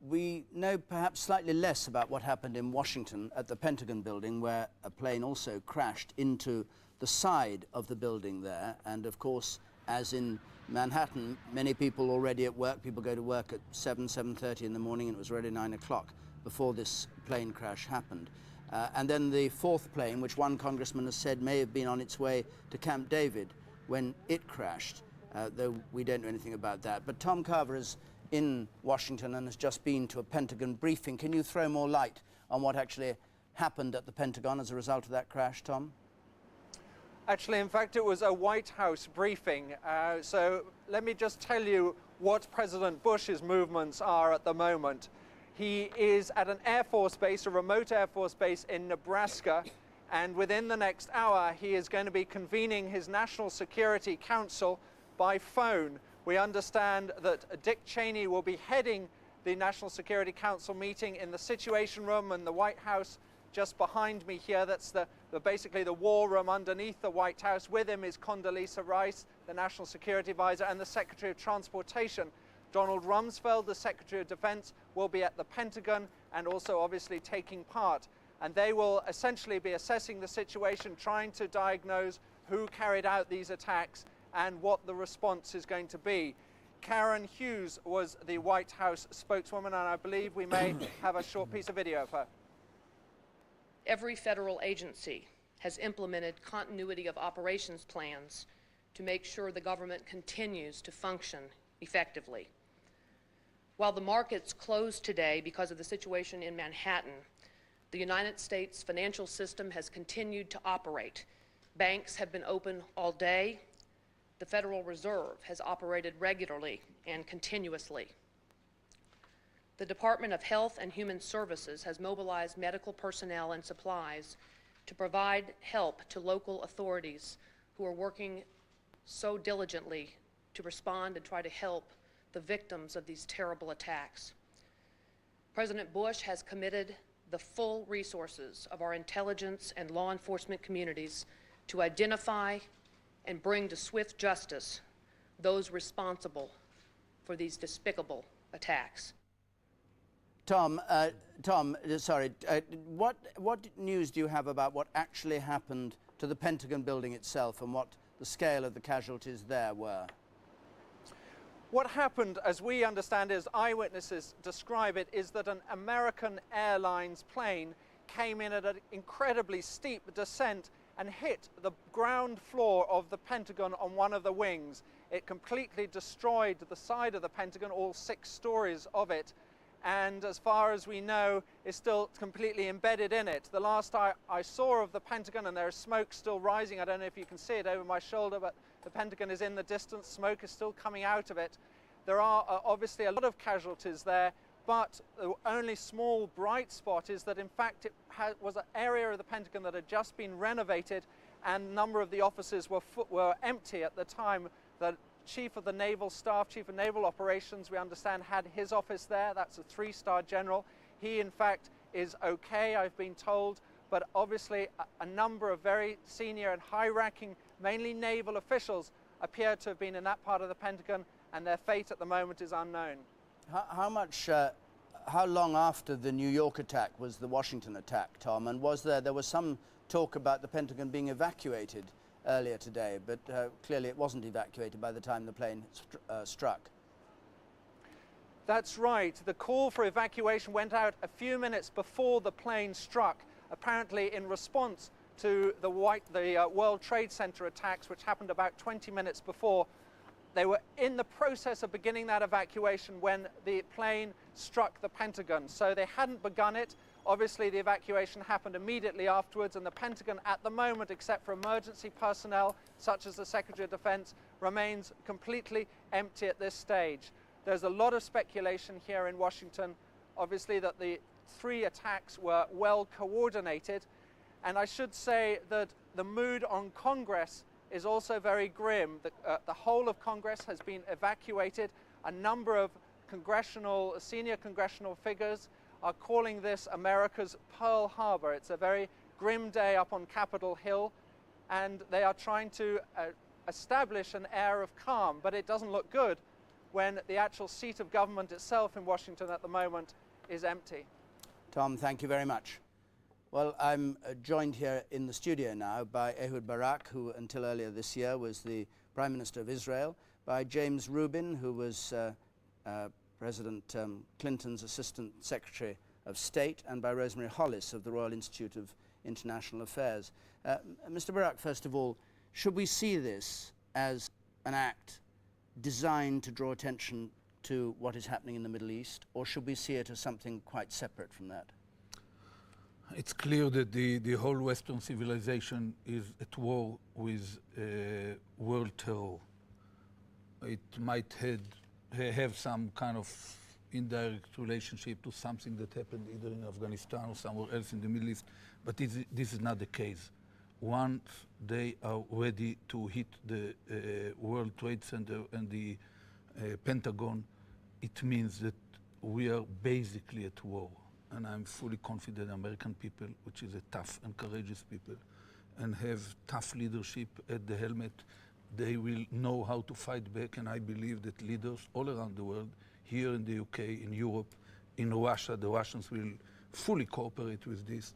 We know perhaps slightly less about what happened in Washington at the Pentagon building, where a plane also crashed into the side of the building there. And of course, as in Manhattan, many people already at work. People go to work at 7:30 in the morning, and it was already 9 o'clock before this plane crash happened. And then the fourth plane, which one congressman has said may have been on its way to Camp David when it crashed. Though we don't know anything about that. But Tom Carver is in Washington and has just been to a Pentagon briefing. Can you throw more light on what actually happened at the Pentagon as a result of that crash, Tom? Actually, in fact, it was a White House briefing. So let me just tell you what President Bush's movements are at the moment. He is at an Air Force base, a remote Air Force base in Nebraska, and within the next hour, he is going to be convening his National Security Council by phone. We understand that Dick Cheney will be heading the National Security Council meeting in the Situation Room in the White House just behind me here. That's basically the war room underneath the White House. With him is Condoleezza Rice, the National Security Advisor, and the Secretary of Transportation. Donald Rumsfeld, the Secretary of Defense, will be at the Pentagon and also obviously taking part. And they will essentially be assessing the situation, trying to diagnose who carried out these attacks and what the response is going to be. Karen Hughes was the White House spokeswoman, and I believe we may have a short piece of video of her. Every federal agency has implemented continuity of operations plans to make sure the government continues to function effectively. While the markets closed today because of the situation in Manhattan, the United States financial system has continued to operate. Banks have been open all day. The Federal Reserve has operated regularly and continuously. The Department of Health and Human Services has mobilized medical personnel and supplies to provide help to local authorities who are working so diligently to respond and try to help the victims of these terrible attacks. President Bush has committed the full resources of our intelligence and law enforcement communities to identify and bring to swift justice those responsible for these despicable attacks. Tom, what news do you have about what actually happened to the Pentagon building itself and what the scale of the casualties there were? What happened, as we understand, as eyewitnesses describe it, is that an American Airlines plane came in at an incredibly steep descent and hit the ground floor of the Pentagon on one of the wings. It completely destroyed the side of the Pentagon, all 6 stories of it, and as far as we know, is still completely embedded in it. The last I saw of the Pentagon, and there is smoke still rising, I don't know if you can see it over my shoulder, but the Pentagon is in the distance, smoke is still coming out of it. There are obviously a lot of casualties there, but the only small bright spot is that in fact it was an area of the Pentagon that had just been renovated, and a number of the offices were empty at the time. The Chief of the Naval Staff, Chief of Naval Operations, we understand, had his office there. That's a 3-star general. He in fact is okay, I've been told, but obviously a number of very senior and high-ranking, mainly naval officials, appear to have been in that part of the Pentagon, and their fate at the moment is unknown. How long after the New York attack was the Washington attack, Tom? And there was some talk about the Pentagon being evacuated earlier today, but clearly it wasn't evacuated by the time the plane struck. That's right. The call for evacuation went out a few minutes before the plane struck, apparently in response to the World Trade Center attacks, which happened about 20 minutes before. They were in the process of beginning that evacuation when the plane struck the Pentagon, so they hadn't begun it. Obviously, the evacuation happened immediately afterwards, and the Pentagon at the moment, except for emergency personnel, such as the Secretary of Defense, remains completely empty at this stage. There's a lot of speculation here in Washington, obviously, that the 3 attacks were well coordinated, and I should say that the mood on Congress is also very grim. The whole of Congress has been evacuated. A number of senior congressional figures are calling this America's Pearl Harbor. It's a very grim day up on Capitol Hill, and they are trying to establish an air of calm, but it doesn't look good when the actual seat of government itself in Washington at the moment is empty. Tom, thank you very much. Well, I'm joined here in the studio now by Ehud Barak, who until earlier this year was the Prime Minister of Israel, by James Rubin, who was President Clinton's Assistant Secretary of State, and by Rosemary Hollis of the Royal Institute of International Affairs. Mr. Barak, first of all, should we see this as an act designed to draw attention to what is happening in the Middle East, or should we see it as something quite separate from that? It's clear that the whole Western civilization is at war with world terror. It might have some kind of indirect relationship to something that happened either in Afghanistan or somewhere else in the Middle East, but this is not the case. Once they are ready to hit the World Trade Center and the Pentagon, it means that we are basically at war. And I'm fully confident American people, which is a tough and courageous people, and have tough leadership at the helmet, they will know how to fight back. And I believe that leaders all around the world, here in the UK, in Europe, in Russia, the Russians will fully cooperate with this.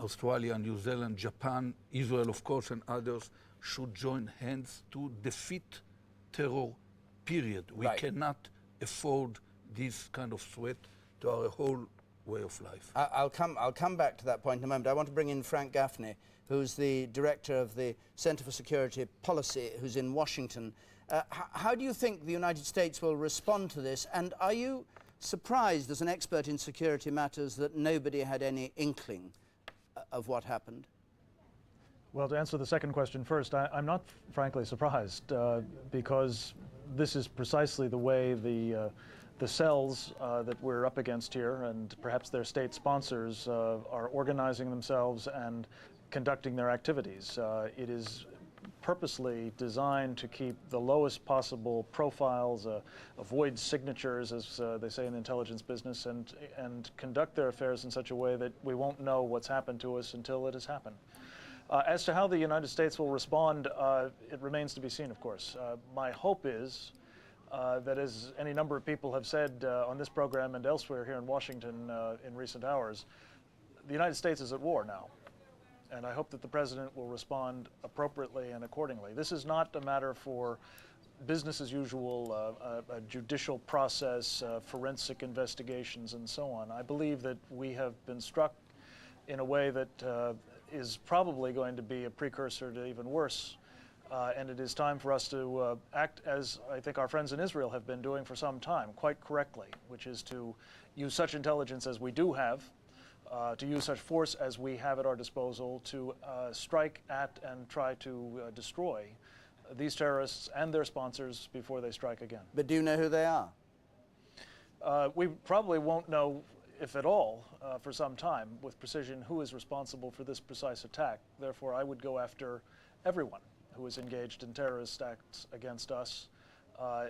Australia, New Zealand, Japan, Israel, of course, and others should join hands to defeat terror, period. We cannot afford this kind of threat to our whole way of life. I'll come back to that point in a moment. I want to bring in Frank Gaffney, who's the director of the Center for Security Policy, who's in Washington. How do you think the United States will respond to this? And are you surprised, as an expert in security matters, that nobody had any inkling of what happened? Well, to answer the second question first, I'm not frankly surprised because this is precisely the way the cells that we're up against here, and perhaps their state sponsors, are organizing themselves and conducting their activities. It is purposely designed to keep the lowest possible profiles, avoid signatures, as they say in the intelligence business, and conduct their affairs in such a way that we won't know what's happened to us until it has happened. As to how the United States will respond, it remains to be seen, of course. My hope is that, as any number of people have said on this program and elsewhere here in Washington in recent hours, the United States is at war now. And I hope that the President will respond appropriately and accordingly. This is not a matter for business as usual, a judicial process, forensic investigations, and so on. I believe that we have been struck in a way that is probably going to be a precursor to even worse. And it is time for us to act as I think our friends in Israel have been doing for some time, quite correctly, which is to use such intelligence as we do have, to use such force as we have at our disposal to strike at and try to destroy these terrorists and their sponsors before they strike again. But do you know who they are? We probably won't know, if at all, for some time with precision who is responsible for this precise attack. Therefore, I would go after everyone who is engaged in terrorist acts against us,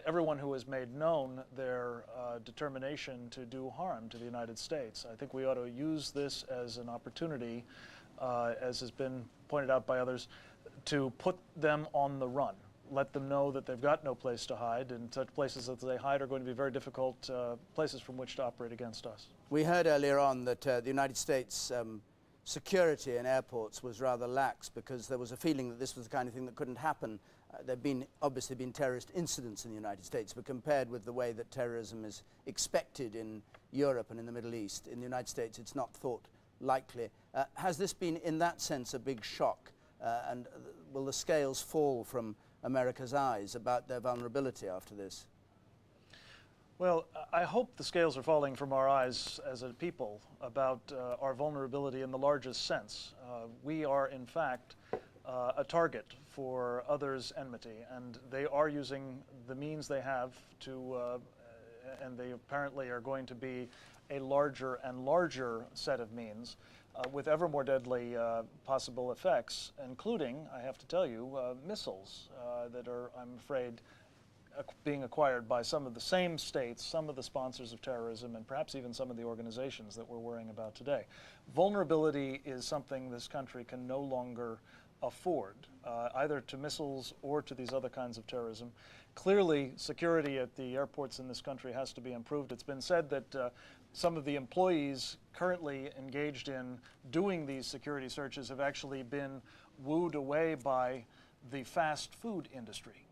everyone who has made known their determination to do harm to the United States. I think we ought to use this as an opportunity, as has been pointed out by others, to put them on the run. Let them know that they've got no place to hide, and such places that they hide are going to be very difficult places from which to operate against us. We heard earlier on that the United States security in airports was rather lax because there was a feeling that this was the kind of thing that couldn't happen. There have obviously been terrorist incidents in the United States, but compared with the way that terrorism is expected in Europe and in the Middle East, in the United States it's not thought likely. Has this been, in that sense, a big shock? And will the scales fall from America's eyes about their vulnerability after this? Well, I hope the scales are falling from our eyes as a people about our vulnerability in the largest sense. We are, in fact, a target for others' enmity, and they are using the means they have to, and they apparently are going to be a larger and larger set of means with ever more deadly possible effects, including, I have to tell you, missiles that are, I'm afraid, being acquired by some of the same states, some of the sponsors of terrorism, and perhaps even some of the organizations that we're worrying about today. Vulnerability is something this country can no longer afford, either to missiles or to these other kinds of terrorism. Clearly, security at the airports in this country has to be improved. It's been said that some of the employees currently engaged in doing these security searches have actually been wooed away by the fast food industry,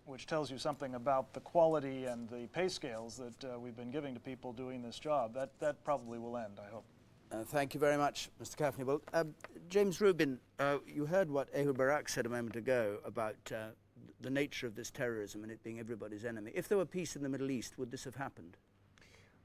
which tells you something about the quality and the pay scales that we've been giving to people doing this job. That probably will end, I hope. Thank you very much, Mr. Gaffney. Well, James Rubin, you heard what Ehud Barak said a moment ago about the nature of this terrorism and it being everybody's enemy. If there were peace in the Middle East, would this have happened?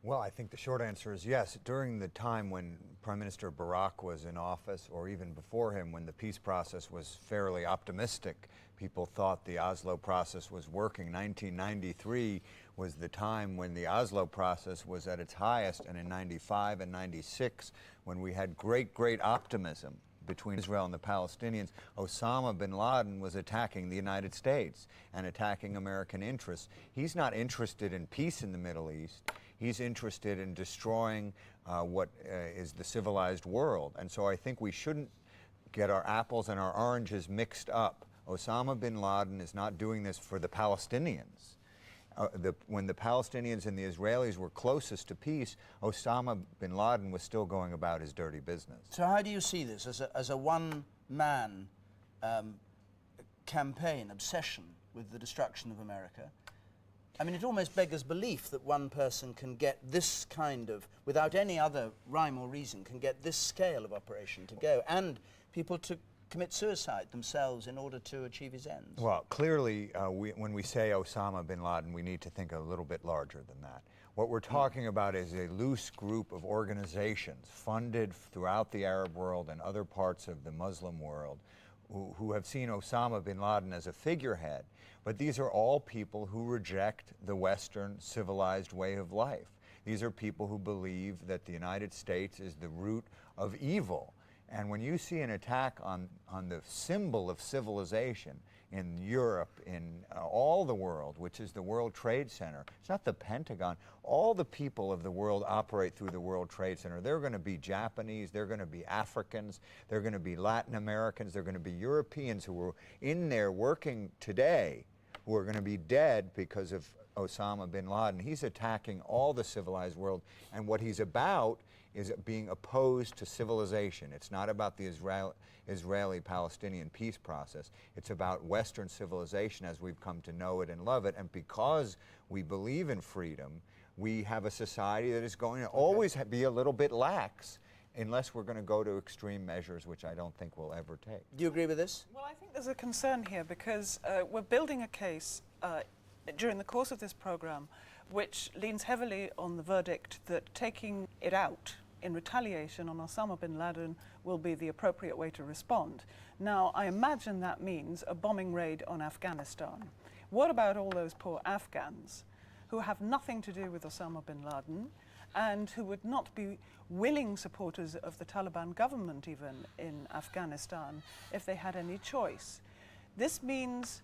Well, I think the short answer is yes. During the time when Prime Minister Barak was in office, or even before him, when the peace process was fairly optimistic, people thought the Oslo process was working. 1993 was the time when the Oslo process was at its highest, and in 95 and 96, when we had great optimism between Israel and the Palestinians, Osama bin Laden was attacking the United States and attacking American interests. He's not interested in peace in the Middle East. He's interested in destroying what is the civilized world. And so I think we shouldn't get our apples and our oranges mixed up. Osama bin Laden is not doing this for the Palestinians. When the Palestinians and the Israelis were closest to peace, Osama bin Laden was still going about his dirty business. So how do you see this as a one-man campaign, obsession with the destruction of America? I mean, it almost beggars belief that one person can get this kind of, without any other rhyme or reason, can get this scale of operation to go, and people to commit suicide themselves in order to achieve his ends. Well, clearly, when we say Osama bin Laden, we need to think a little bit larger than that. What we're talking about is a loose group of organizations funded throughout the Arab world and other parts of the Muslim world who have seen Osama bin Laden as a figurehead. But these are all people who reject the Western civilized way of life. These are people who believe that the United States is the root of evil. And when you see an attack on the symbol of civilization in Europe, in all the world, which is the World Trade Center, it's not the Pentagon. All the people of the world operate through the World Trade Center. They're going to be Japanese, they're going to be Africans, they're going to be Latin Americans, they're going to be Europeans who are in there working today, who are going to be dead because of Osama bin Laden. He's attacking all the civilized world, and what he's about is being opposed to civilization. It's not about the Israeli-Palestinian peace process. It's about Western civilization as we've come to know it and love it. And because we believe in freedom, we have a society that is going to always be a little bit lax unless we're going to go to extreme measures, which I don't think we'll ever take. Do you agree with this? Well, I think there's a concern here because we're building a case during the course of this program which leans heavily on the verdict that taking it out in retaliation on Osama bin Laden will be the appropriate way to respond. Now, I imagine that means a bombing raid on Afghanistan. What about all those poor Afghans who have nothing to do with Osama bin Laden and who would not be willing supporters of the Taliban government even in Afghanistan if they had any choice? This means,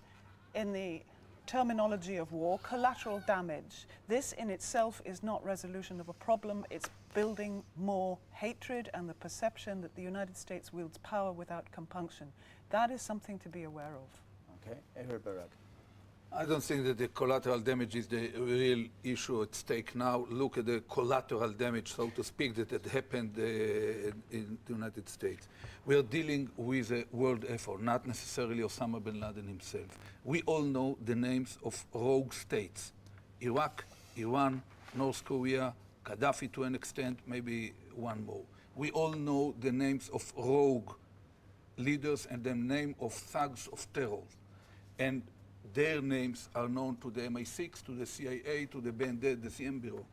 in the terminology of war, collateral damage. This in itself is not resolution of a problem, it's building more hatred and the perception that the United States wields power without compunction. That is something to be aware of. Okay, Ehud Barak. I don't think that the collateral damage is the real issue at stake now. Look at the collateral damage, so to speak, that had happened in the United States. We are dealing with a world effort, not necessarily Osama bin Laden himself. We all know the names of rogue states: Iraq, Iran, North Korea, Gaddafi to an extent, maybe one more. We all know the names of rogue leaders and the name of thugs of terror. And their names are known to the MI6, to the CIA, to the BND, the CM Bureau.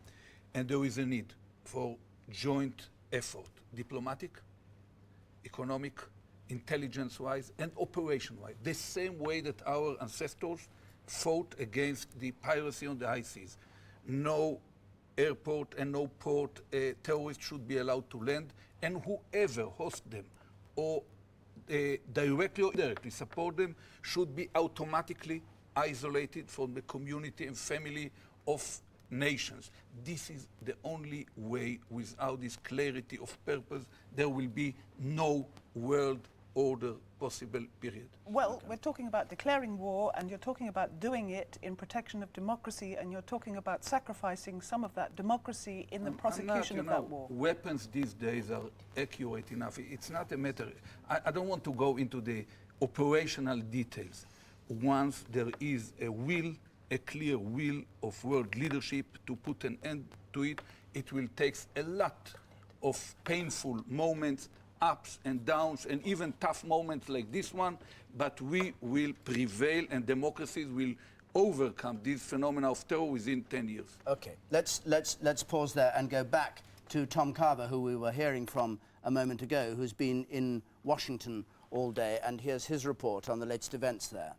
And there is a need for joint effort, diplomatic, economic, intelligence-wise, and operation-wise. The same way that our ancestors fought against the piracy on the high seas. No airport and no port terrorists should be allowed to land, and whoever hosts them or directly or indirectly support them should be automatically isolated from the community and family of nations. This is the only way. Without this clarity of purpose, there will be no world order possible, period. Well, we're talking about declaring war, and you're talking about doing it in protection of democracy, and you're talking about sacrificing some of that democracy in the prosecution of that war. Weapons these days are accurate enough. It's not a matter. I don't want to go into the operational details. Once there is a will, a clear will of world leadership to put an end to it, it will take a lot of painful moments, ups and downs, and even tough moments like this one, but we will prevail and democracies will overcome this phenomena of terror within 10 years. Okay, let's pause there and go back to Tom Carver, who we were hearing from a moment ago, who's been in Washington all day, and here's his report on the latest events there.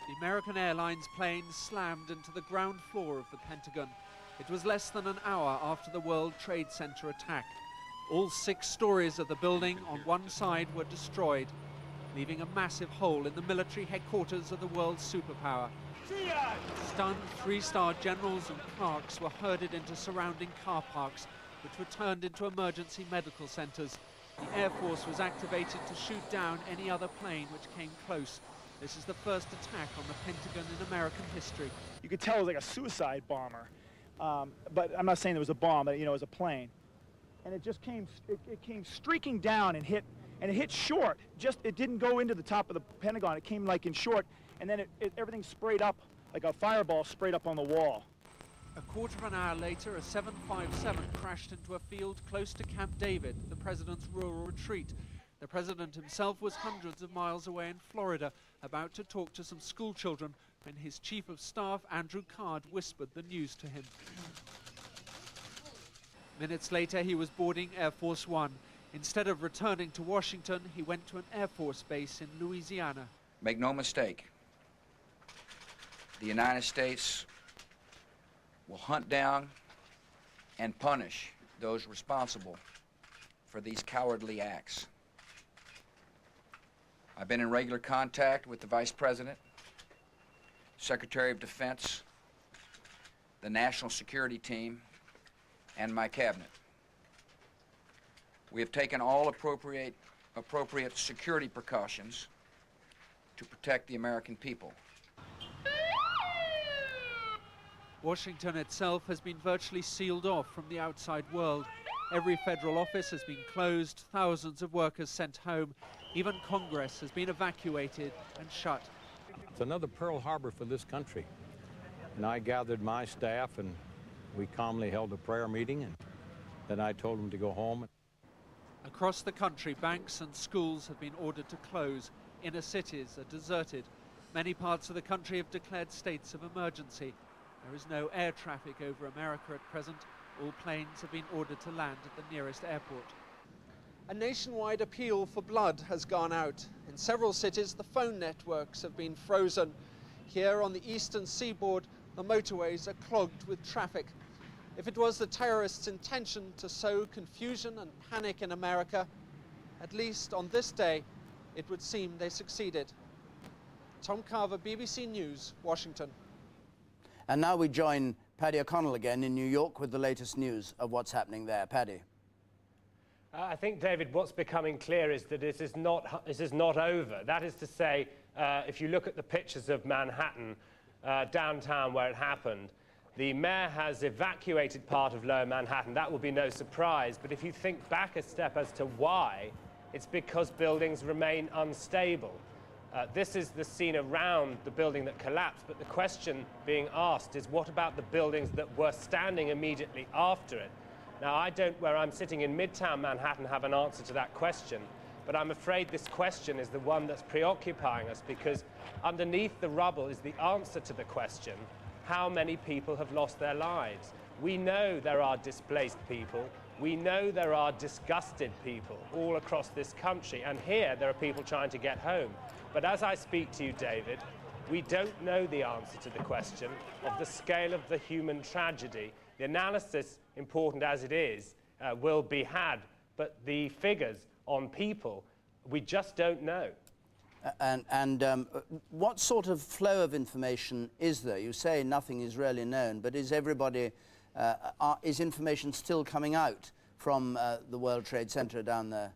The American Airlines plane slammed into the ground floor of the Pentagon. It was less than an hour after the World Trade Center attack. All 6 stories of the building on one side were destroyed. leaving a massive hole in the military headquarters of the world's superpower. Stunned, three-star generals and clerks were herded into surrounding car parks, which were turned into emergency medical centres. The Air Force was activated to shoot down any other plane which came close. This is the first attack on the Pentagon in American history. You could tell it was like a suicide bomber, but I'm not saying it was a bomb, but it was a plane. And it just came, it came streaking down and it hit short. It didn't go into the top of the Pentagon. It came like in short, and then everything sprayed up like a fireball sprayed up on the wall. A quarter of an hour later, a 757 crashed into a field close to Camp David, the president's rural retreat. The president himself was hundreds of miles away in Florida, about to talk to some school children, when his chief of staff, Andrew Card, whispered the news to him. Minutes later, he was boarding Air Force One. Instead of returning to Washington, he went to an Air Force base in Louisiana. Make no mistake, the United States will hunt down and punish those responsible for these cowardly acts. I've been in regular contact with the Vice President, Secretary of Defense, the National Security Team, and my cabinet. We have taken all appropriate security precautions to protect the American people. Washington itself has been virtually sealed off from the outside world. Every federal office has been closed, thousands of workers sent home. Even Congress has been evacuated and shut. It's another Pearl Harbor for this country. And I gathered my staff and we calmly held a prayer meeting, and then I told them to go home. Across the country, banks and schools have been ordered to close. Inner cities are deserted. Many parts of the country have declared states of emergency. There is no air traffic over America at present. All planes have been ordered to land at the nearest airport. A nationwide appeal for blood has gone out. In several cities, the phone networks have been frozen. Here on the eastern seaboard, the motorways are clogged with traffic. If it was the terrorists' intention to sow confusion and panic in America, at least on this day, it would seem they succeeded. Tom Carver, BBC News, Washington. And now we join Paddy O'Connell again in New York with the latest news of what's happening there. Paddy. I think, David, what's becoming clear is that this is not over. That is to say, if you look at the pictures of Manhattan, downtown where it happened, the mayor has evacuated part of Lower Manhattan. That will be no surprise. But if you think back a step as to why, it's because buildings remain unstable. This is the scene around the building that collapsed, but the question being asked is, what about the buildings that were standing immediately after it? Now, I don't, where I'm sitting in Midtown Manhattan, have an answer to that question, but I'm afraid this question is the one that's preoccupying us, because underneath the rubble is the answer to the question, how many people have lost their lives? We know there are displaced people. We know there are disgusted people all across this country, and here there are people trying to get home. But as I speak to you, David, we don't know the answer to the question of the scale of the human tragedy. The analysis, important as it is, will be had, but the figures on people, we just don't know. What sort of flow of information is there? You say nothing is really known, but is everybody, is information still coming out from the World Trade Center down there?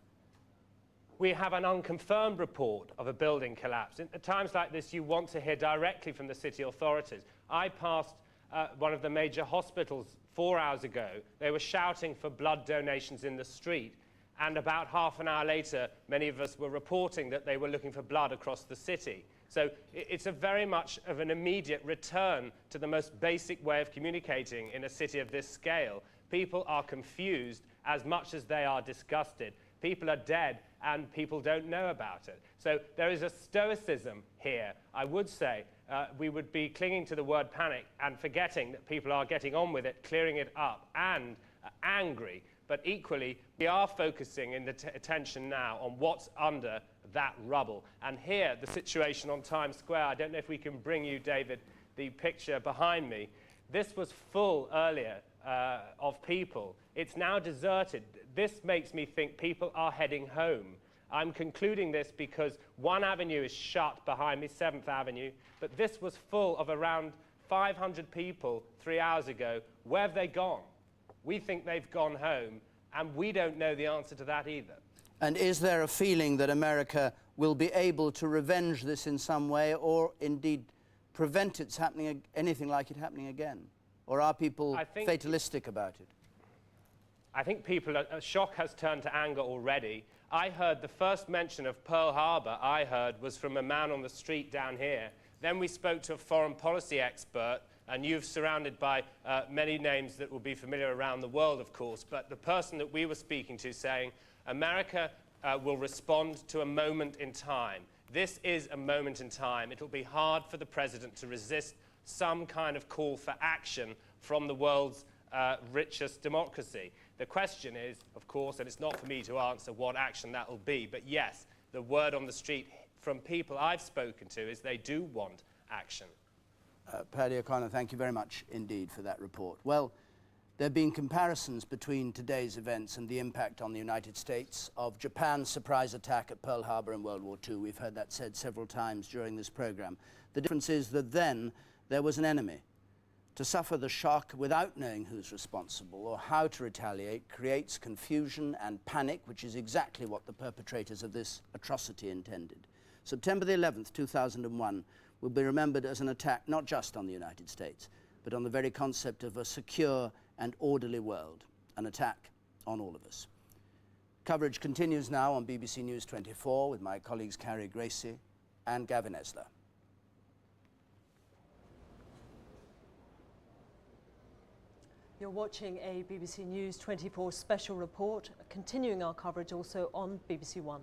We have an unconfirmed report of a building collapse. At times like this, you want to hear directly from the city authorities. I passed one of the major hospitals 4 hours ago. They were shouting for blood donations in the street. And about half an hour later, many of us were reporting that they were looking for blood across the city. So it's a very much of an immediate return to the most basic way of communicating in a city of this scale. People are confused as much as they are disgusted. People are dead and people don't know about it. So there is a stoicism here, I would say. We would be clinging to the word panic and forgetting that people are getting on with it, clearing it up, and angry. But equally, we are focusing in the attention now on what's under that rubble. And here, the situation on Times Square, I don't know if we can bring you, David, the picture behind me. This was full earlier of people. It's now deserted. This makes me think people are heading home. I'm concluding this because one avenue is shut behind me, 7th Avenue, but this was full of around 500 people 3 hours ago. Where have they gone? We think they've gone home, and we don't know the answer to that either. And is there a feeling that America will be able to revenge this in some way, or indeed prevent its happening, anything like it happening again? Or are people fatalistic about it? I think shock has turned to anger already. I heard the first mention of Pearl Harbor was from a man on the street down here. Then we spoke to a foreign policy expert, and you're surrounded by many names that will be familiar around the world, of course, but the person that we were speaking to saying, America will respond to a moment in time. This is a moment in time. It'll be hard for the president to resist some kind of call for action from the world's richest democracy. The question is, of course, and it's not for me to answer what action that will be, but yes, the word on the street from people I've spoken to is they do want action. Paddy O'Connor, thank you very much indeed for that report. Well, there have been comparisons between today's events and the impact on the United States of Japan's surprise attack at Pearl Harbor in World War II. We've heard that said several times during this program. The difference is that then there was an enemy. To suffer the shock without knowing who's responsible or how to retaliate creates confusion and panic, which is exactly what the perpetrators of this atrocity intended. September the 11th, 2001 will be remembered as an attack not just on the United States, but on the very concept of a secure and orderly world, an attack on all of us. Coverage continues now on BBC News 24 with my colleagues Carrie Gracie and Gavin Esler. You're watching a BBC News 24 special report, continuing our coverage also on BBC One.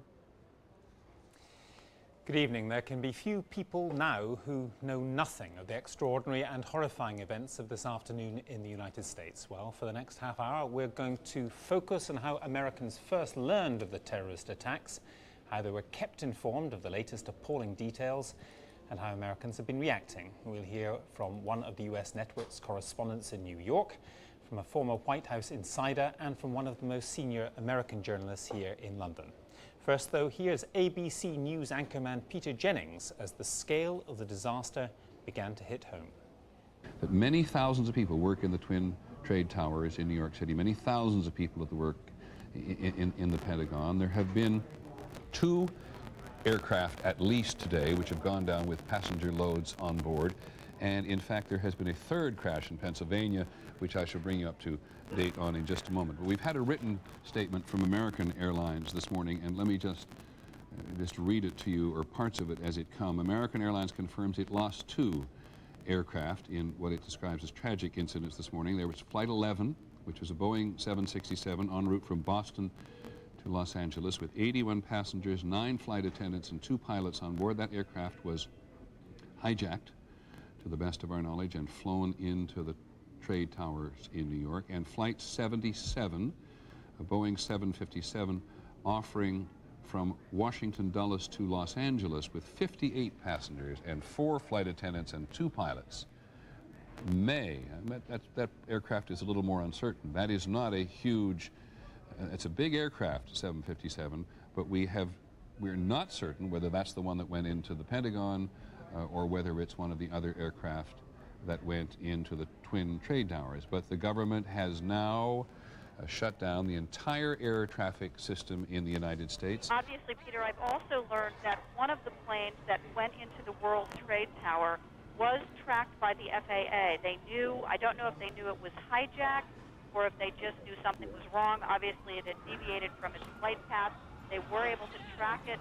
Good evening. There can be few people now who know nothing of the extraordinary and horrifying events of this afternoon in the United States. Well, for the next half hour, we're going to focus on how Americans first learned of the terrorist attacks, how they were kept informed of the latest appalling details, and how Americans have been reacting. We'll hear from one of the US network's correspondents in New York, from a former White House insider, and from one of the most senior American journalists here in London. First, though, here's ABC News anchorman Peter Jennings as the scale of the disaster began to hit home. That many thousands of people work in the Twin Trade Towers in New York City, many thousands of people at the work in the Pentagon. There have been 2 aircraft at least today which have gone down with passenger loads on board. And in fact, there has been a 3rd crash in Pennsylvania, which I shall bring you up to date on in just a moment. But we've had a written statement from American Airlines this morning, and let me just read it to you, or parts of it as it come. American Airlines confirms it lost 2 aircraft in what it describes as tragic incidents this morning. There was Flight 11, which was a Boeing 767 en route from Boston to Los Angeles with 81 passengers, 9 flight attendants, and 2 pilots on board. That aircraft was hijacked, to the best of our knowledge, and flown into the trade towers in New York. And Flight 77, a Boeing 757, offering from Washington Dulles to Los Angeles with 58 passengers and 4 flight attendants and 2 pilots. That aircraft is a little more uncertain. That is not a huge, it's a big aircraft, 757, but we're not certain whether that's the one that went into the Pentagon or whether it's one of the other aircraft that went into the Twin Trade Towers. But the government has now shut down the entire air traffic system in the United States. Obviously, Peter, I've also learned that one of the planes that went into the World Trade Tower was tracked by the FAA. They knew, I don't know if they knew it was hijacked or if they just knew something was wrong. Obviously, it had deviated from its flight path. They were able to track it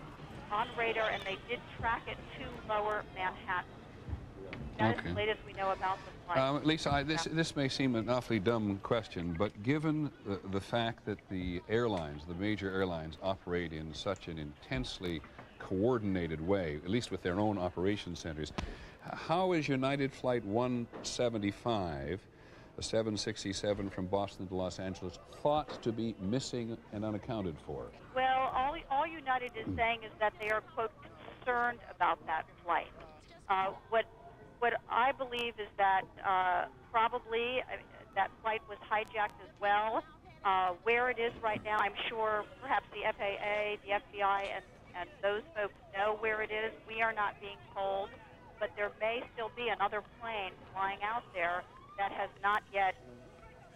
on radar, and they did track it to Lower Manhattan. That is the latest we know about the flight. Lisa, this may seem an awfully dumb question, but given the fact that the airlines, the major airlines, operate in such an intensely coordinated way, at least with their own operation centers, how is United Flight 175, a 767 from Boston to Los Angeles, thought to be missing and unaccounted for? Well, all United is saying is that they are, quote, concerned about that flight. What I believe is that probably that flight was hijacked as well, Where it is right now, I'm sure perhaps the FAA, the FBI, and those folks know where it is. We are not being told, but there may still be another plane flying out there that has not yet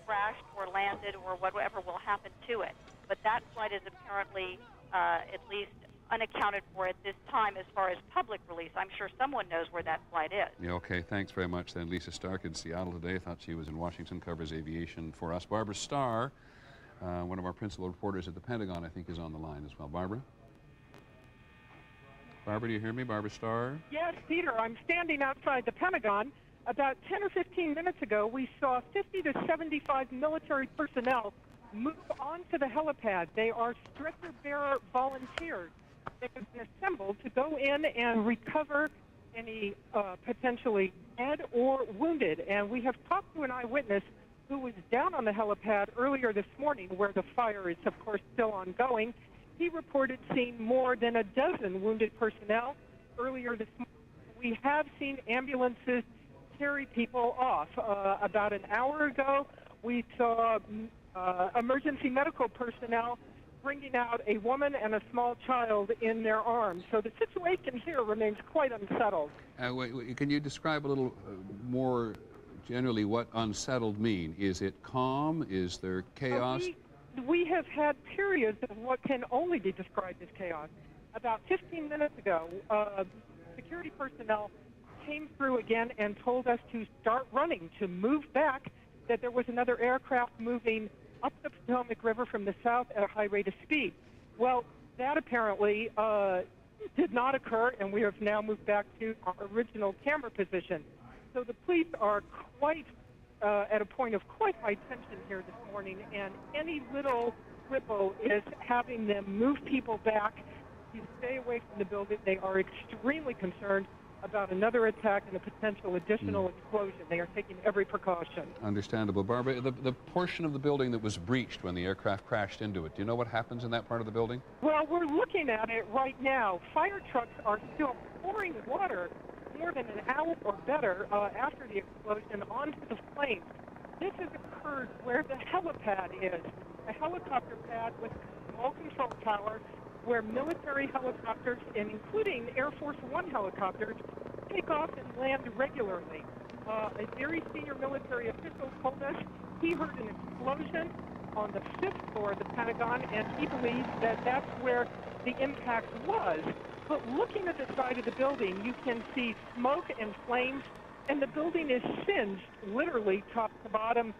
crashed or landed or whatever will happen to it. But that flight is apparently at least unaccounted for at this time as far as public release. I'm sure someone knows where that flight is. Yeah, okay, thanks very much then. Lisa Stark in Seattle today. I thought she was in Washington, covers aviation for us. Barbara Starr, one of our principal reporters at the Pentagon, I think, is on the line as well. Barbara? Barbara, do you hear me? Barbara Starr? Yes, Peter, I'm standing outside the Pentagon. About 10 or 15 minutes ago, we saw 50 to 75 military personnel move onto the helipad. They are stretcher-bearer volunteers. They have been assembled to go in and recover any potentially dead or wounded. And we have talked to an eyewitness who was down on the helipad earlier this morning, where the fire is, of course, still ongoing. He reported seeing more than a dozen wounded personnel earlier this morning. We have seen ambulances carry people off. About an hour ago, we saw emergency medical personnel bringing out a woman and a small child in their arms. So the situation here remains quite unsettled. Wait, can you describe a little more generally what unsettled mean? Is it calm? Is there chaos? We have had periods of what can only be described as chaos. About 15 minutes ago, security personnel came through again and told us to start running, to move back, that there was another aircraft moving up the Potomac River from the south at a high rate of speed. Well, that apparently did not occur, and we have now moved back to our original camera position. So the police are quite at a point of quite high tension here this morning, and any little ripple is having them move people back to stay away from the building. They are extremely concerned about another attack and a potential additional explosion. They are taking every precaution. Understandable. Barbara, the portion of the building that was breached when the aircraft crashed into it, do you know what happens in that part of the building? Well, we're looking at it right now. Fire trucks are still pouring water more than an hour or better after the explosion onto the flames. This has occurred where the helipad is, a helicopter pad with a small control tower where military helicopters, and including Air Force One helicopters, take off and land regularly. A very senior military official told us he heard an explosion on the 5th floor of the Pentagon, and he believes that that's where the impact was. But looking at the side of the building, you can see smoke and flames, and the building is singed, literally top to bottom.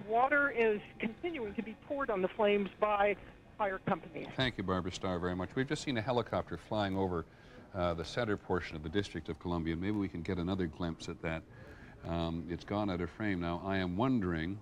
Water is continuing to be poured on the flames by fire companies. Thank you, Barbara Starr, very much. We've just seen a helicopter flying over the center portion of the District of Columbia. Maybe we can get another glimpse at that. It's gone out of frame now. I am wondering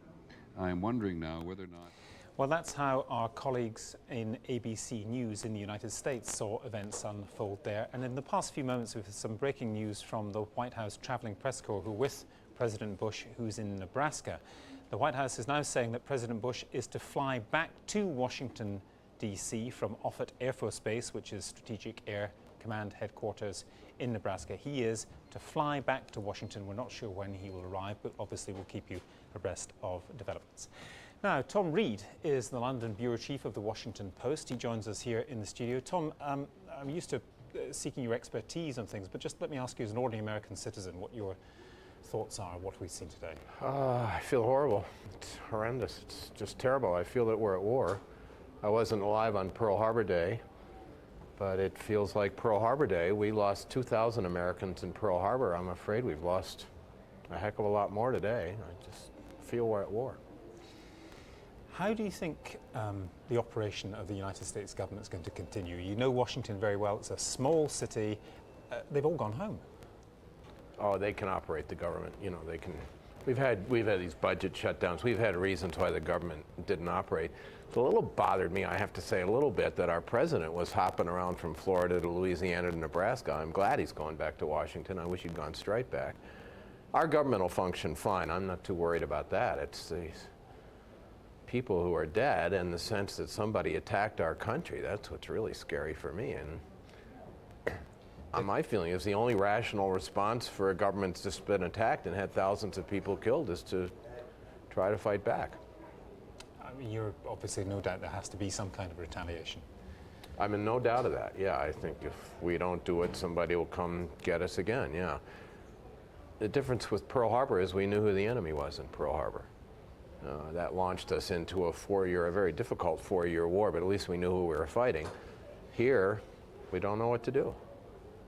now whether or not... Well, that's how our colleagues in ABC News in the United States saw events unfold there. And in the past few moments, we've had some breaking news from the White House traveling press corps who with President Bush, who's in Nebraska. The White House is now saying that President Bush is to fly back to Washington, D.C. from Offutt Air Force Base, which is Strategic Air Command headquarters in Nebraska. He is to fly back to Washington. We're not sure when he will arrive, but obviously we'll keep you abreast of developments. Now, Tom Reed is the London bureau chief of the Washington Post. He joins us here in the studio. Tom, I'm used to seeking your expertise on things, but just let me ask you as an ordinary American citizen what your thoughts are of what we've seen today. I feel horrible. It's horrendous. It's just terrible. I feel that we're at war. I wasn't alive on Pearl Harbor Day, but it feels like Pearl Harbor Day. We lost 2,000 Americans in Pearl Harbor. I'm afraid we've lost a heck of a lot more today. I just feel we're at war. How do you think the operation of the United States government is going to continue? You know Washington very well. It's a small city. They've all gone home. Oh, they can operate the government. You know, they can. We've had these budget shutdowns. We've had reasons why the government didn't operate. It's a little bothered me, I have to say, a little bit that our president was hopping around from Florida to Louisiana to Nebraska. I'm glad he's going back to Washington. I wish he'd gone straight back. Our government will function fine. I'm not too worried about that. It's these people who are dead and the sense that somebody attacked our country. That's what's really scary for me. And my feeling is the only rational response for a government that's just been attacked and had thousands of people killed is to try to fight back. I You're obviously no doubt there has to be some kind of retaliation. I'm in no doubt of that. Yeah, I think if we don't do it, somebody will come get us again. Yeah. The difference with Pearl Harbor is we knew who the enemy was in Pearl Harbor. That launched us into a very difficult four-year war, but at least we knew who we were fighting. Here, we don't know what to do.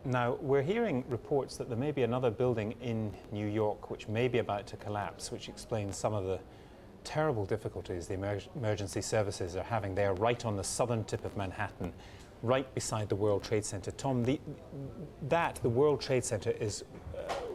Now, we're hearing reports that there may be another building in New York which may be about to collapse, which explains some of the terrible difficulties the emergency services are having there, right on the southern tip of Manhattan, right beside the World Trade Center. Tom, the World Trade Center is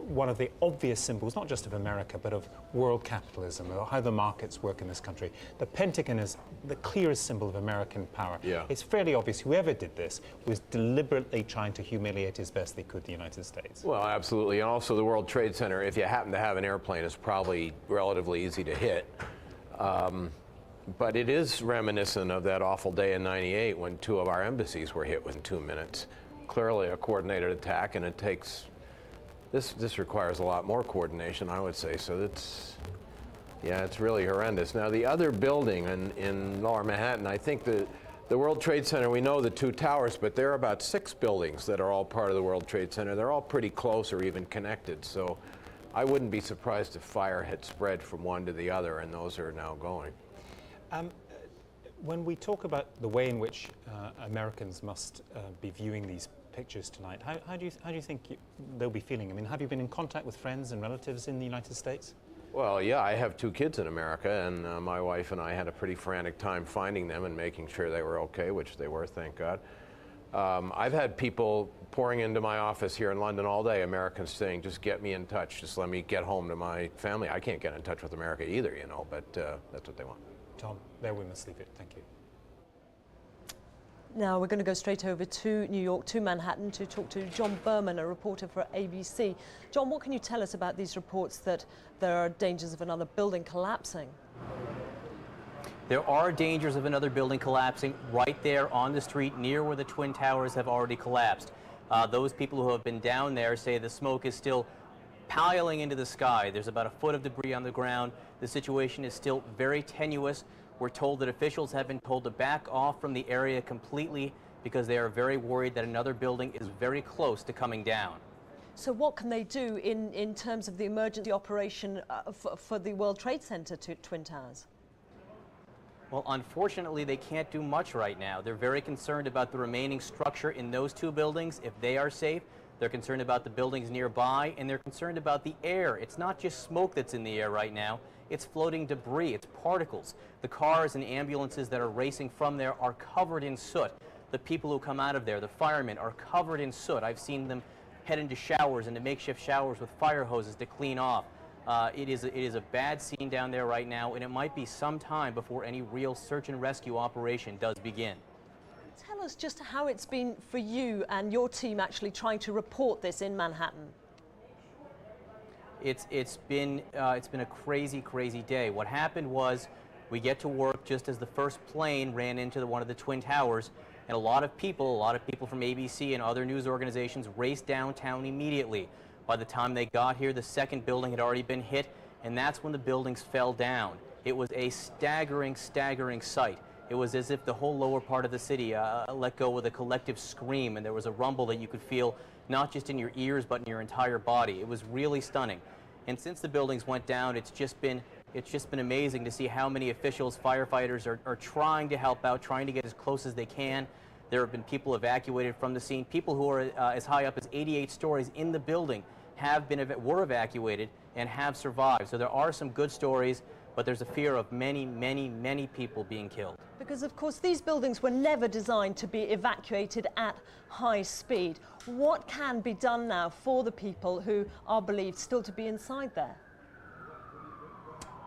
one of the obvious symbols, not just of America, but of world capitalism, or how the markets work in this country. The Pentagon is the clearest symbol of American power. Yeah. It's fairly obvious whoever did this was deliberately trying to humiliate as best they could the United States. Well, absolutely. And also the World Trade Center, if you happen to have an airplane, is probably relatively easy to hit. But it is reminiscent of that awful day in '98 when two of our embassies were hit within 2 minutes. Clearly a coordinated attack, and it takes, this requires a lot more coordination, I would say. So it's really horrendous. Now the other building in Lower Manhattan, I think the World Trade Center, we know the two towers, but there are about 6 buildings that are all part of the World Trade Center. They're all pretty close or even connected. So I wouldn't be surprised if fire had spread from one to the other, and those are now going. When we talk about the way in which Americans must be viewing these pictures tonight, how do you think they'll be feeling? I mean, have you been in contact with friends and relatives in the United States? Well, yeah, I have 2 kids in America, and my wife and I had a pretty frantic time finding them and making sure they were okay, which they were, thank God. I've had people pouring into my office here in London all day, Americans saying, just get me in touch, just let me get home to my family. I can't get in touch with America either, you know, but that's what they want. Tom, there we must leave it. Thank you. Now we're going to go straight over to New York, to Manhattan, to talk to John Berman, a reporter for ABC. John, what can you tell us about these reports that there are dangers of another building collapsing? There are dangers of another building collapsing right there on the street near where the Twin Towers have already collapsed. Those people who have been down there say the smoke is still piling into the sky. There's about a foot of debris on the ground. The situation is still very tenuous. We're told that officials have been told to back off from the area completely because they are very worried that another building is very close to coming down. So what can they do in terms of the emergency operation for the World Trade Center Twin Towers? Well, unfortunately, they can't do much right now. They're very concerned about the remaining structure in those 2 buildings, if they are safe. They're concerned about the buildings nearby, and they're concerned about the air. It's not just smoke that's in the air right now. It's floating debris. It's particles. The cars and ambulances that are racing from there are covered in soot. The people who come out of there, the firemen, are covered in soot. I've seen them head into showers, into makeshift showers with fire hoses to clean off. It is a bad scene down there right now, and it might be some time before any real search and rescue operation does begin. Tell us just how it's been for you and your team actually trying to report this in Manhattan. It's been a crazy day. What happened was we get to work just as the first plane ran into one of the Twin Towers, and a lot of people from ABC and other news organizations raced downtown immediately. By the time they got here, the second building had already been hit, and that's when the buildings fell down. It was a staggering sight. It was as if the whole lower part of the city let go with a collective scream, and there was a rumble that you could feel not just in your ears but in your entire body. It was really stunning. And since the buildings went down, it's just been amazing to see how many officials, firefighters are trying to help out, trying to get as close as they can. There have been people evacuated from the scene. People who are as high up as 88 stories in the building were evacuated and have survived. So there are some good stories, but there's a fear of many people being killed. Because of course these buildings were never designed to be evacuated at high speed. What can be done now for the people who are believed still to be inside there?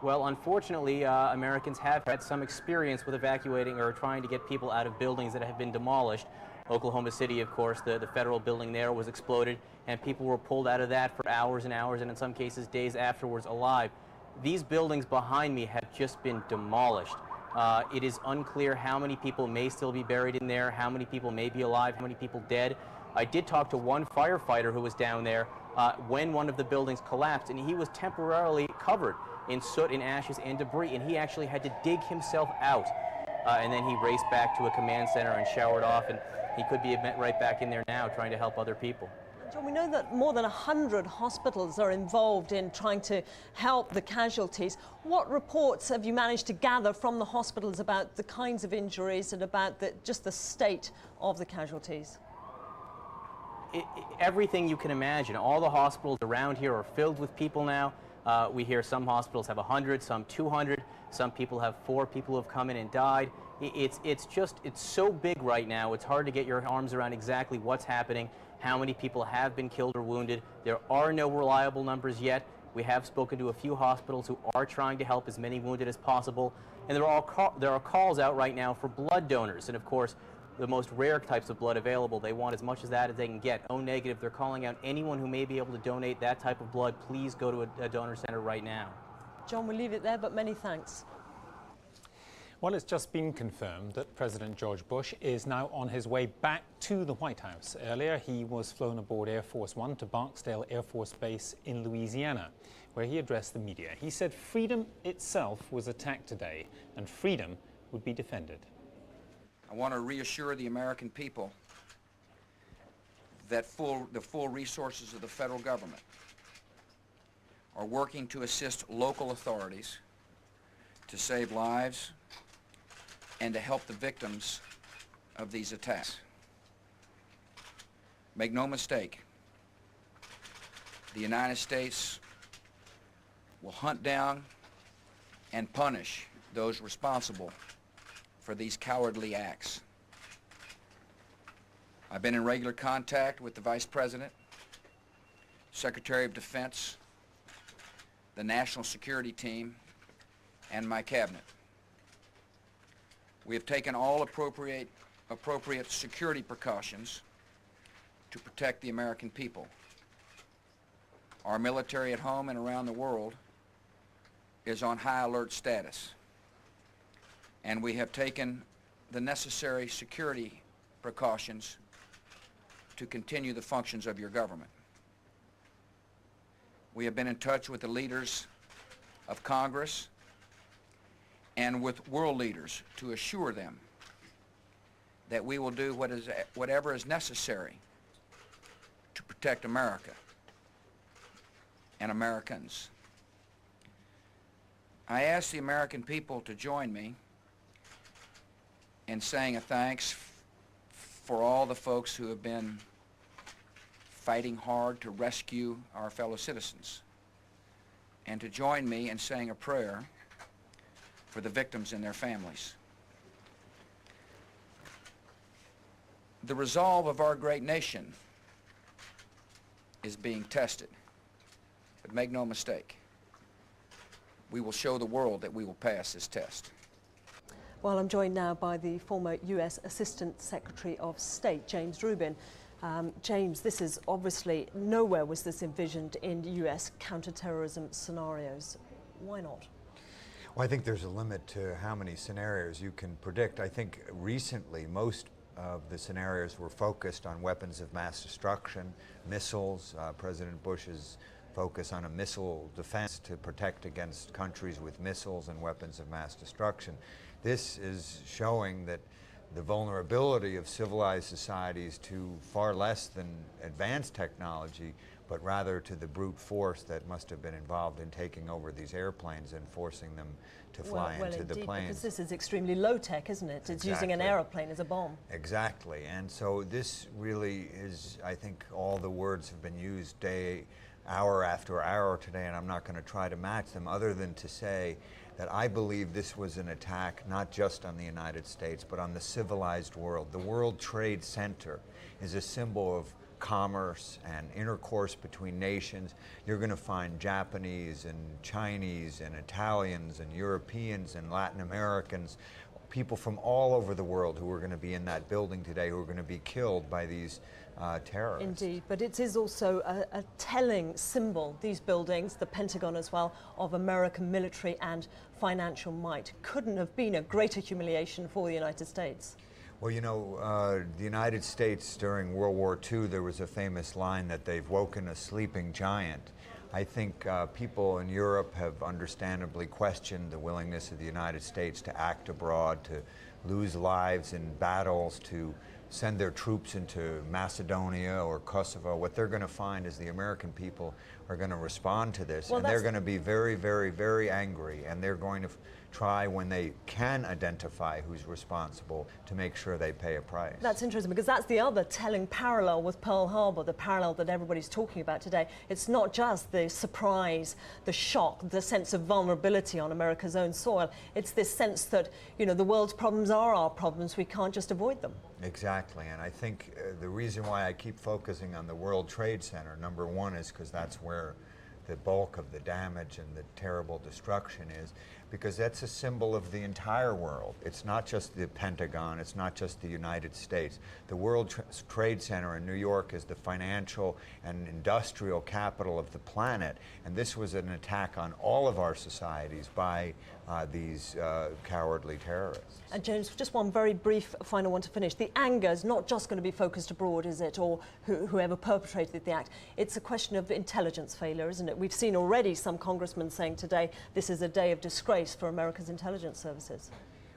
Well, unfortunately, Americans have had some experience with evacuating or trying to get people out of buildings that have been demolished. Oklahoma City, of course, the federal building there was exploded, and people were pulled out of that for hours and hours, and in some cases days afterwards alive. These buildings behind me have just been demolished. It is unclear how many people may still be buried in there, how many people may be alive, how many people dead. I did talk to one firefighter who was down there when one of the buildings collapsed, and he was temporarily covered in soot and ashes and debris, and he actually had to dig himself out. And then he raced back to a command center and showered off, and he could be right back in there now trying to help other people. John, we know that more than 100 hospitals are involved in trying to help the casualties. What reports have you managed to gather from the hospitals about the kinds of injuries and about just the state of the casualties? Everything you can imagine. All the hospitals around here are filled with people now. We hear some hospitals have 100, some 200. Some people have 4 people who have come in and died. It's so big right now. It's hard to get your arms around exactly what's happening, how many people have been killed or wounded. There are no reliable numbers yet. We have spoken to a few hospitals who are trying to help as many wounded as possible. And there are calls out right now for blood donors. And of course, the most rare types of blood available, they want as much of that as they can get. O negative, they're calling out anyone who may be able to donate that type of blood. Please go to a donor center right now. John, we'll leave it there, but many thanks. Well, it's just been confirmed that President George Bush is now on his way back to the White House. Earlier, he was flown aboard Air Force One to Barksdale Air Force Base in Louisiana, where he addressed the media. He said freedom itself was attacked today, and freedom would be defended. I want to reassure the American people that the full resources of the federal government are working to assist local authorities to save lives and to help the victims of these attacks. Make no mistake, the United States will hunt down and punish those responsible for these cowardly acts. I've been in regular contact with the Vice President, Secretary of Defense, the National Security Team, and my cabinet. We have taken all appropriate security precautions to protect the American people. Our military at home and around the world is on high alert status, and we have taken the necessary security precautions to continue the functions of your government. We have been in touch with the leaders of Congress and with world leaders to assure them that we will do whatever is necessary to protect America and Americans. I ask the American people to join me in saying a thanks for all the folks who have been fighting hard to rescue our fellow citizens, and to join me in saying a prayer for the victims and their families. The resolve of our great nation is being tested, but make no mistake, we will show the world that we will pass this test. Well, I'm joined now by the former U.S. Assistant Secretary of State, James Rubin. James, this is obviously, nowhere was this envisioned in U.S. counterterrorism scenarios. Why not? Well, I think there's a limit to how many scenarios you can predict. I think recently most of the scenarios were focused on weapons of mass destruction, missiles. President Bush's focus on a missile defense to protect against countries with missiles and weapons of mass destruction. This is showing that the vulnerability of civilized societies to far less than advanced technology, but rather to the brute force that must have been involved in taking over these airplanes and forcing them to fly into the planes. Because this is extremely low tech, isn't it? It's using an aeroplane as a bomb. Exactly, and so this really is, I think all the words have been used hour after hour today, and I'm not going to try to match them other than to say that I believe this was an attack not just on the United States, but on the civilized world. The World Trade Center is a symbol of commerce and intercourse between nations. You're going to find Japanese and Chinese and Italians and Europeans and Latin Americans, people from all over the world who are going to be in that building today, who are going to be killed by these terrorists. Indeed, but it is also a telling symbol, these buildings, the Pentagon as well, of American military and financial might. Couldn't have been a greater humiliation for the United States. Well, you know, the United States during World War II, there was a famous line that they've woken a sleeping giant. I think people in Europe have understandably questioned the willingness of the United States to act abroad, to lose lives in battles, to send their troops into Macedonia or Kosovo. What they're going to find is the American people are going to respond to this, and they're going to be very, very, very angry, and they're going to try, when they can identify who's responsible, to make sure they pay a price. That's interesting, because that's the other telling parallel with Pearl Harbor, the parallel that everybody's talking about today. It's not just the surprise, the shock, the sense of vulnerability on America's own soil. It's this sense that, you know, the world's problems are our problems. We can't just avoid them. Exactly, and I think the reason why I keep focusing on the World Trade Center, number one, is because that's where the bulk of the damage and the terrible destruction is, because that's a symbol of the entire world. It's not just the Pentagon, it's not just the United States. The World Trade Center in New York is the financial and industrial capital of the planet, and this was an attack on all of our societies by these cowardly terrorists. And James, just one very brief final one to finish. The anger is not just going to be focused abroad, is it, or whoever perpetrated the act. It's a question of intelligence failure, isn't it? We've seen already some congressmen saying today this is a day of disgrace for America's intelligence services.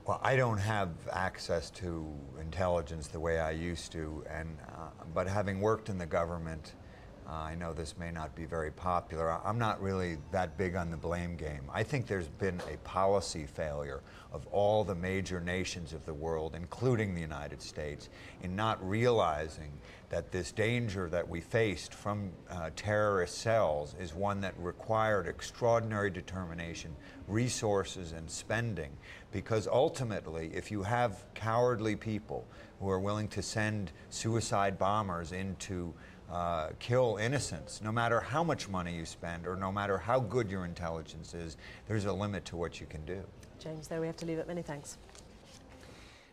Well, I don't have access to intelligence the way I used to, and but having worked in the government, I know this may not be very popular. I'm not really that big on the blame game. I think there's been a policy failure of all the major nations of the world, including the United States, in not realizing that this danger that we faced from terrorist cells is one that required extraordinary determination, resources, and spending. Because ultimately, if you have cowardly people who are willing to send suicide bombers in to kill innocents, no matter how much money you spend or no matter how good your intelligence is, there's a limit to what you can do. James, there we have to leave it. Many thanks.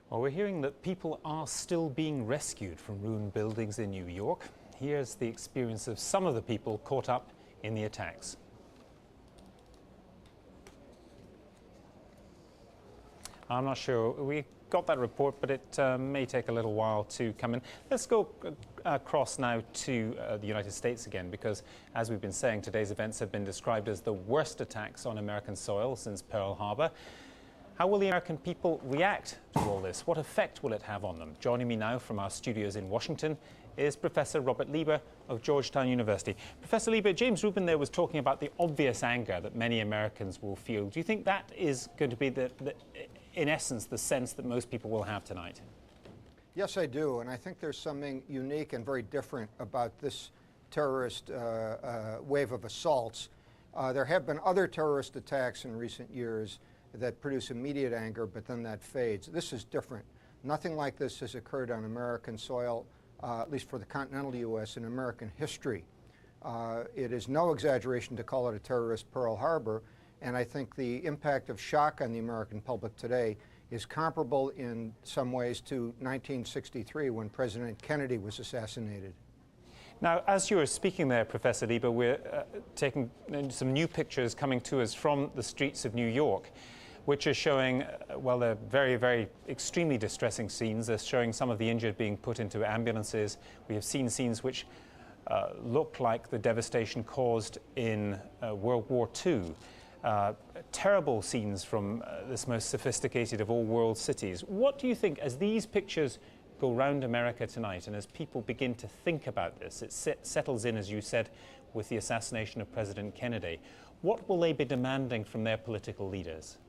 Well, we're hearing that people are still being rescued from ruined buildings in New York. Here's the experience of some of the people caught up in the attacks. I'm not sure. We got that report, but it may take a little while to come in. Let's go across now to the United States again, because as we've been saying, today's events have been described as the worst attacks on American soil since Pearl Harbor. How will the American people react to all this? What effect will it have on them? Joining me now from our studios in Washington is Professor Robert Lieber of Georgetown University. Professor Lieber, James Rubin there was talking about the obvious anger that many Americans will feel. Do you think that is going to be, in essence, the sense that most people will have tonight? Yes, I do, and I think there's something unique and very different about this terrorist wave of assaults. There have been other terrorist attacks in recent years that produce immediate anger, but then that fades. This is different. Nothing like this has occurred on American soil, at least for the continental U.S., in American history. It is no exaggeration to call it a terrorist Pearl Harbor, and I think the impact of shock on the American public today is comparable in some ways to 1963 when President Kennedy was assassinated. Now, as you were speaking there, Professor Lieber, we're taking some new pictures coming to us from the streets of New York, which are showing, well, they're very, very extremely distressing scenes. They're showing some of the injured being put into ambulances. We have seen scenes which look like the devastation caused in World War II. Terrible scenes from this most sophisticated of all world cities. What do you think, as these pictures go round America tonight and as people begin to think about this, it settles in, as you said, with the assassination of President Kennedy, what will they be demanding from their political leaders?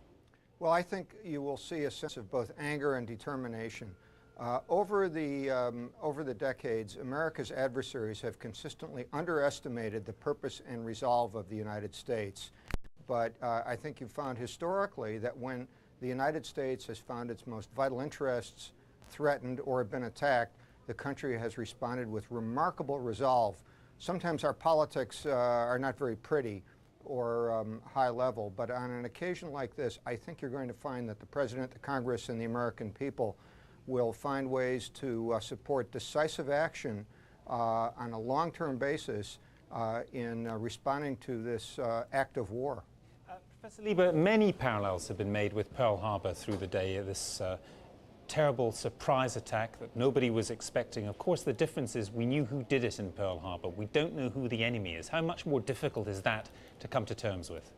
Well, I think you will see a sense of both anger and determination. Over the decades, America's adversaries have consistently underestimated the purpose and resolve of the United States. But I think you've found historically that when the United States has found its most vital interests threatened or have been attacked, the country has responded with remarkable resolve. Sometimes our politics are not very pretty or high level, but on an occasion like this, I think you're going to find that the President, the Congress, and the American people will find ways to support decisive action on a long-term basis in responding to this act of war. Professor Lieber, many parallels have been made with Pearl Harbor through the day. This terrible surprise attack that nobody was expecting. Of course, the difference is we knew who did it in Pearl Harbor. We don't know who the enemy is. How much more difficult is that to come to terms with?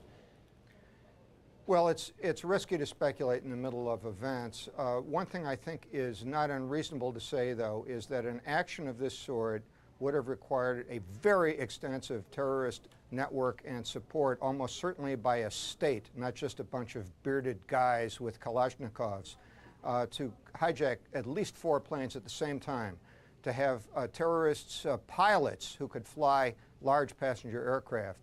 Well, it's risky to speculate in the middle of events. One thing I think is not unreasonable to say, though, is that an action of this sort would have required a very extensive terrorist network and support, almost certainly by a state, not just a bunch of bearded guys with Kalashnikovs, to hijack at least 4 planes at the same time, to have terrorists, pilots who could fly large passenger aircraft,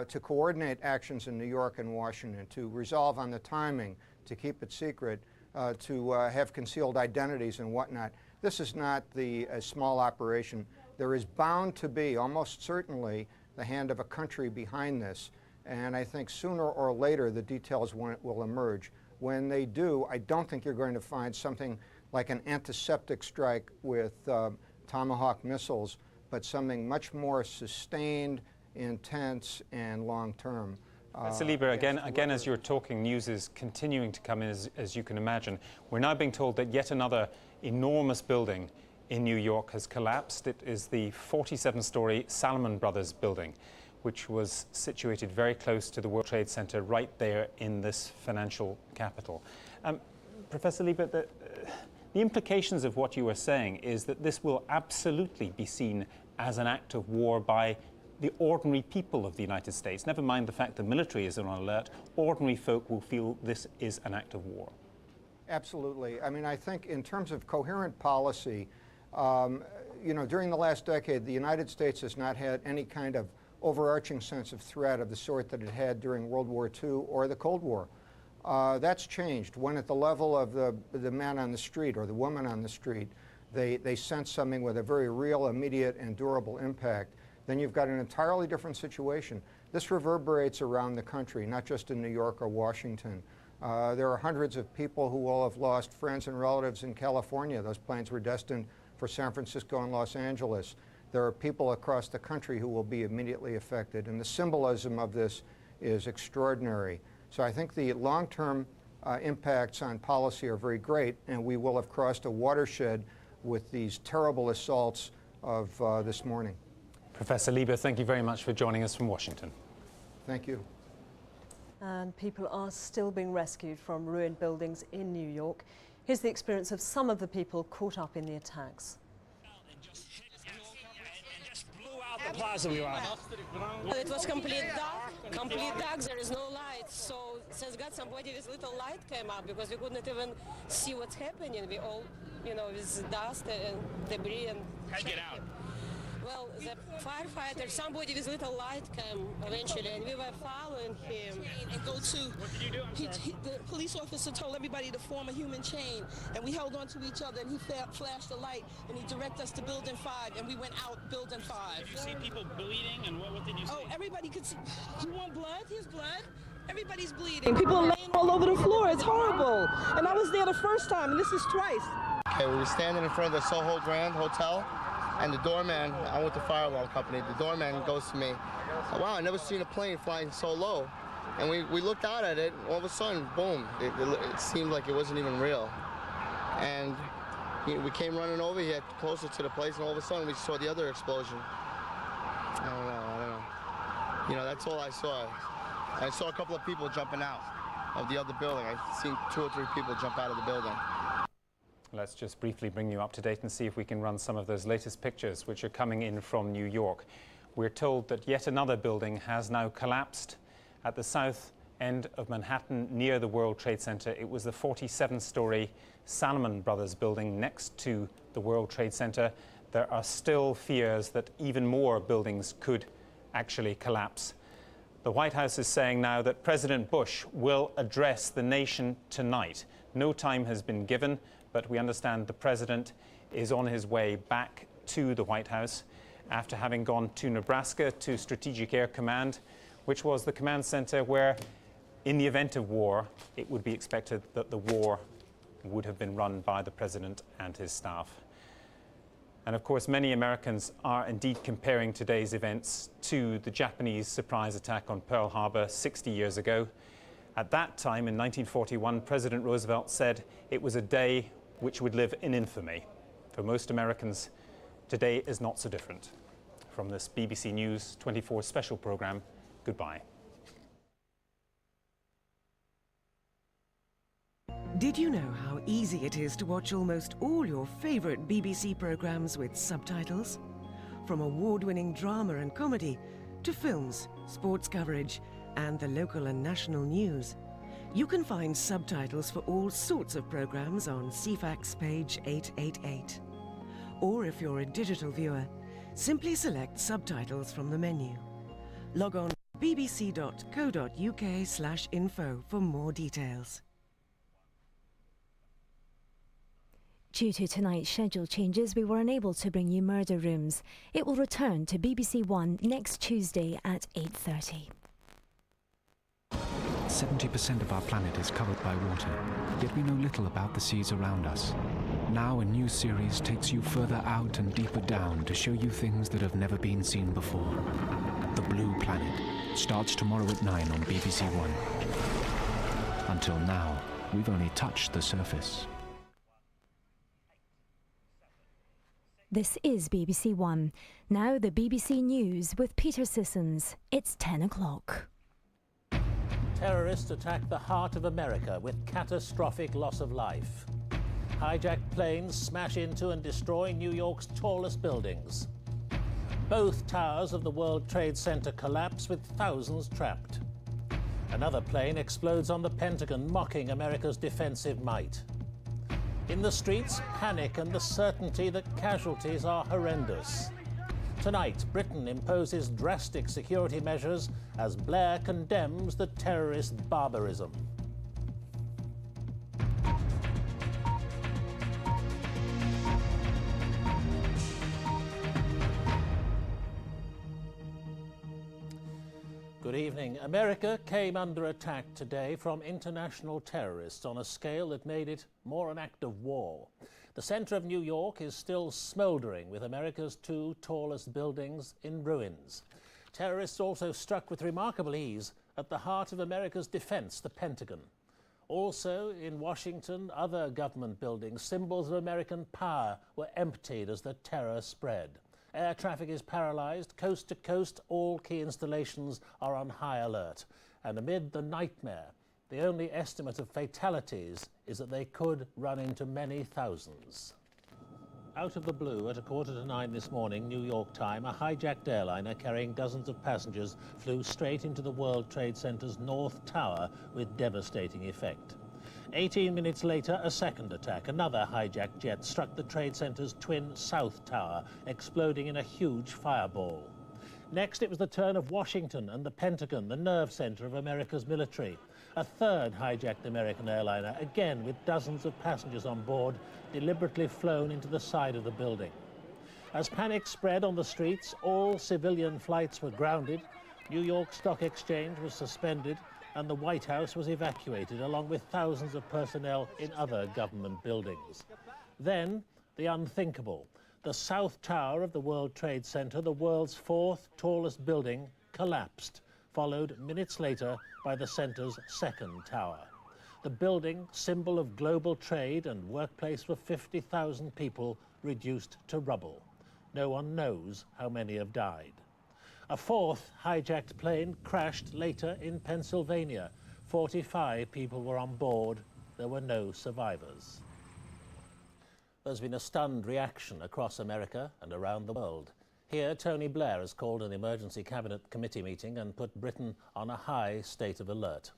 to coordinate actions in New York and Washington, to resolve on the timing, to keep it secret, to have concealed identities and whatnot. This is not a small operation. There is bound to be, almost certainly, the hand of a country behind this. And I think sooner or later the details will emerge. When they do, I don't think you're going to find something like an antiseptic strike with Tomahawk missiles, but something much more sustained, intense, and long-term. Professor Lieber, again, as you're talking, news is continuing to come in, as you can imagine. We're now being told that yet another enormous building in New York has collapsed. It is the 47-story Salomon Brothers building, which was situated very close to the World Trade Center, right there in this financial capital. Professor Lieber, the implications of what you are saying is that this will absolutely be seen as an act of war by the ordinary people of the United States. Never mind the fact the military is on alert, ordinary folk will feel this is an act of war. Absolutely. I mean, I think in terms of coherent policy, you know, during the last decade, the United States has not had any kind of overarching sense of threat of the sort that it had during World War II or the Cold War. That's changed. When at the level of the man on the street or the woman on the street, they sense something with a very real, immediate, and durable impact, then you've got an entirely different situation. This reverberates around the country, not just in New York or Washington. There are hundreds of people who will have lost friends and relatives in California. Those planes were destined for San Francisco and Los Angeles. There are people across the country who will be immediately affected, and the symbolism of this is extraordinary. So I think the long-term impacts on policy are very great, and we will have crossed a watershed with these terrible assaults of this morning. Professor Lieber, thank you very much for joining us from Washington. Thank you. And people are still being rescued from ruined buildings in New York. Here's the experience of some of the people caught up in the attacks. The plaza we were on. It was complete dark, there is no light. So, thank God somebody with little light came up because we couldn't even see what's happening. We all, you know, with dust and debris and... How'd you get out? Well, the firefighter, somebody with little light came eventually, and we were following him. And go to. What did you do? The police officer told everybody to form a human chain, and we held on to each other, and he flashed the light, and he directed us to Building 5, and we went out Building 5. Did you see people bleeding, and what did you see? Oh, everybody could see. You want blood? Here's blood. Everybody's bleeding. People are laying all over the floor. It's horrible. And I was there the first time, and this is twice. Okay, we were standing in front of the Soho Grand Hotel. And the doorman, I'm with the fire alarm company, the doorman goes to me, wow, I never seen a plane flying so low. And we looked out at it, and all of a sudden, boom, it seemed like it wasn't even real. And we came running over here closer to the place, and all of a sudden we saw the other explosion. I don't know. You know, that's all I saw. I saw a couple of people jumping out of the other building. I've seen 2 or 3 people jump out of the building. Let's just briefly bring you up to date and see if we can run some of those latest pictures which are coming in from New York. We're told that yet another building has now collapsed at the south end of Manhattan near the World Trade Center. It was the 47-story Salomon Brothers building next to the World Trade Center. There are still fears that even more buildings could actually collapse. The White House is saying now that President Bush will address the nation tonight. No time has been given, but we understand the president is on his way back to the White House after having gone to Nebraska to Strategic Air Command, which was the command center where, in the event of war, it would be expected that the war would have been run by the president and his staff. And of course, many Americans are indeed comparing today's events to the Japanese surprise attack on Pearl Harbor 60 years ago. At that time, in 1941, President Roosevelt said it was a day which would live in infamy. For most Americans, today is not so different. From this BBC News 24 special programme, goodbye. Did you know how easy it is to watch almost all your favourite BBC programmes with subtitles? From award-winning drama and comedy to films, sports coverage and the local and national news. You can find subtitles for all sorts of programmes on CFAX page 888. Or if you're a digital viewer, simply select subtitles from the menu. Log on to bbc.co.uk/info for more details. Due to tonight's schedule changes, we were unable to bring you Murder Rooms. It will return to BBC One next Tuesday at 8:30. 70% of our planet is covered by water, yet we know little about the seas around us. Now a new series takes you further out and deeper down to show you things that have never been seen before. The Blue Planet starts tomorrow at 9 on BBC One. Until now, we've only touched the surface. This is BBC One. Now the BBC News with Peter Sissons. It's 10 o'clock. Terrorists attack the heart of America with catastrophic loss of life. Hijacked planes smash into and destroy New York's tallest buildings. Both towers of the World Trade Center collapse with thousands trapped. Another plane explodes on the Pentagon, mocking America's defensive might. In the streets, panic and the certainty that casualties are horrendous. Tonight, Britain imposes drastic security measures as Blair condemns the terrorist barbarism. Good evening. America came under attack today from international terrorists on a scale that made it more an act of war. The center of New York is still smoldering, with America's two tallest buildings in ruins. Terrorists also struck with remarkable ease at the heart of America's defense, the Pentagon. Also in Washington, other government buildings, symbols of American power, were emptied as the terror spread. Air traffic is paralyzed. Coast to coast, all key installations are on high alert. And amid the nightmare, the only estimate of fatalities is that they could run into many thousands. Out of the blue, at 9:15 this morning, New York time, a hijacked airliner carrying dozens of passengers flew straight into the World Trade Center's North Tower with devastating effect. 18 minutes later, a second attack. Another hijacked jet struck the Trade Center's twin South Tower, exploding in a huge fireball. Next, it was the turn of Washington and the Pentagon, the nerve center of America's military. A third hijacked American airliner, again with dozens of passengers on board, deliberately flown into the side of the building. As panic spread on the streets, all civilian flights were grounded, New York Stock Exchange was suspended, and the White House was evacuated, along with thousands of personnel in other government buildings. Then, the unthinkable. The South Tower of the World Trade Center, the world's fourth tallest building, collapsed, followed minutes later by the center's second tower. The building, symbol of global trade and workplace for 50,000 people, reduced to rubble. No one knows how many have died. A fourth hijacked plane crashed later in Pennsylvania. 45 people were on board. There were no survivors. There's been a stunned reaction across America and around the world. Here, Tony Blair has called an emergency cabinet committee meeting and put Britain on a high state of alert.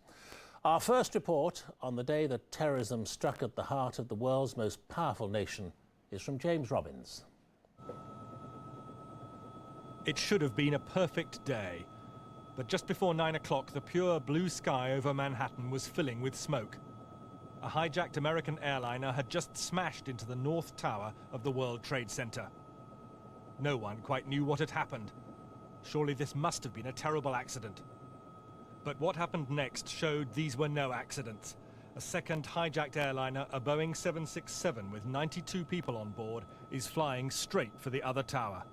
Our first report on the day that terrorism struck at the heart of the world's most powerful nation is from James Robbins. It should have been a perfect day. But just before 9 o'clock, the pure blue sky over Manhattan was filling with smoke. A hijacked American airliner had just smashed into the North Tower of the World Trade Center. No one quite knew what had happened. Surely this must have been a terrible accident. But what happened next showed these were no accidents. A second hijacked airliner, a Boeing 767 with 92 people on board, is flying straight for the other tower.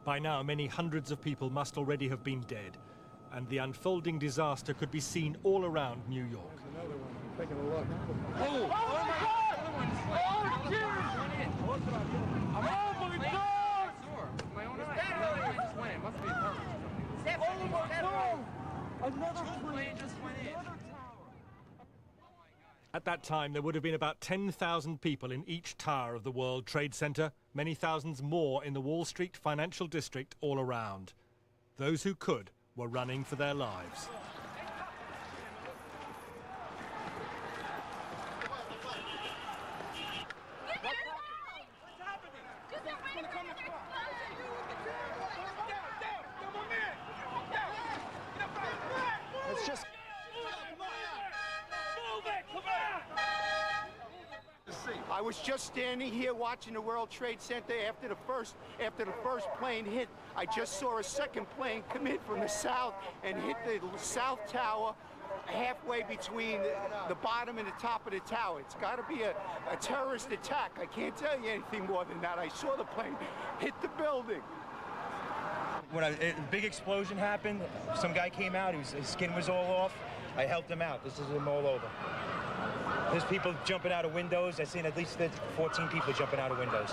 By now, many hundreds of people must already have been dead, and the unfolding disaster could be seen all around New York. Another one. I'm taking a look. Oh my God! Oh, Jesus! Oh my God! My own eye. I just went in. Must be a car. Oh my God! Another plane just went in. At that time, there would have been about 10,000 people in each tower of the World Trade Center, many thousands more in the Wall Street financial district all around. Those who could were running for their lives. Let's just... I was just standing here watching the World Trade Center after the first plane hit. I just saw a second plane come in from the south and hit the south tower halfway between the bottom and the top of the tower. It's got to be a terrorist attack. I can't tell you anything more than that. I saw the plane hit the building. When a big explosion happened, some guy came out, his skin was all off. I helped him out. This is him all over. There's people jumping out of windows. I've seen at least 14 people jumping out of windows.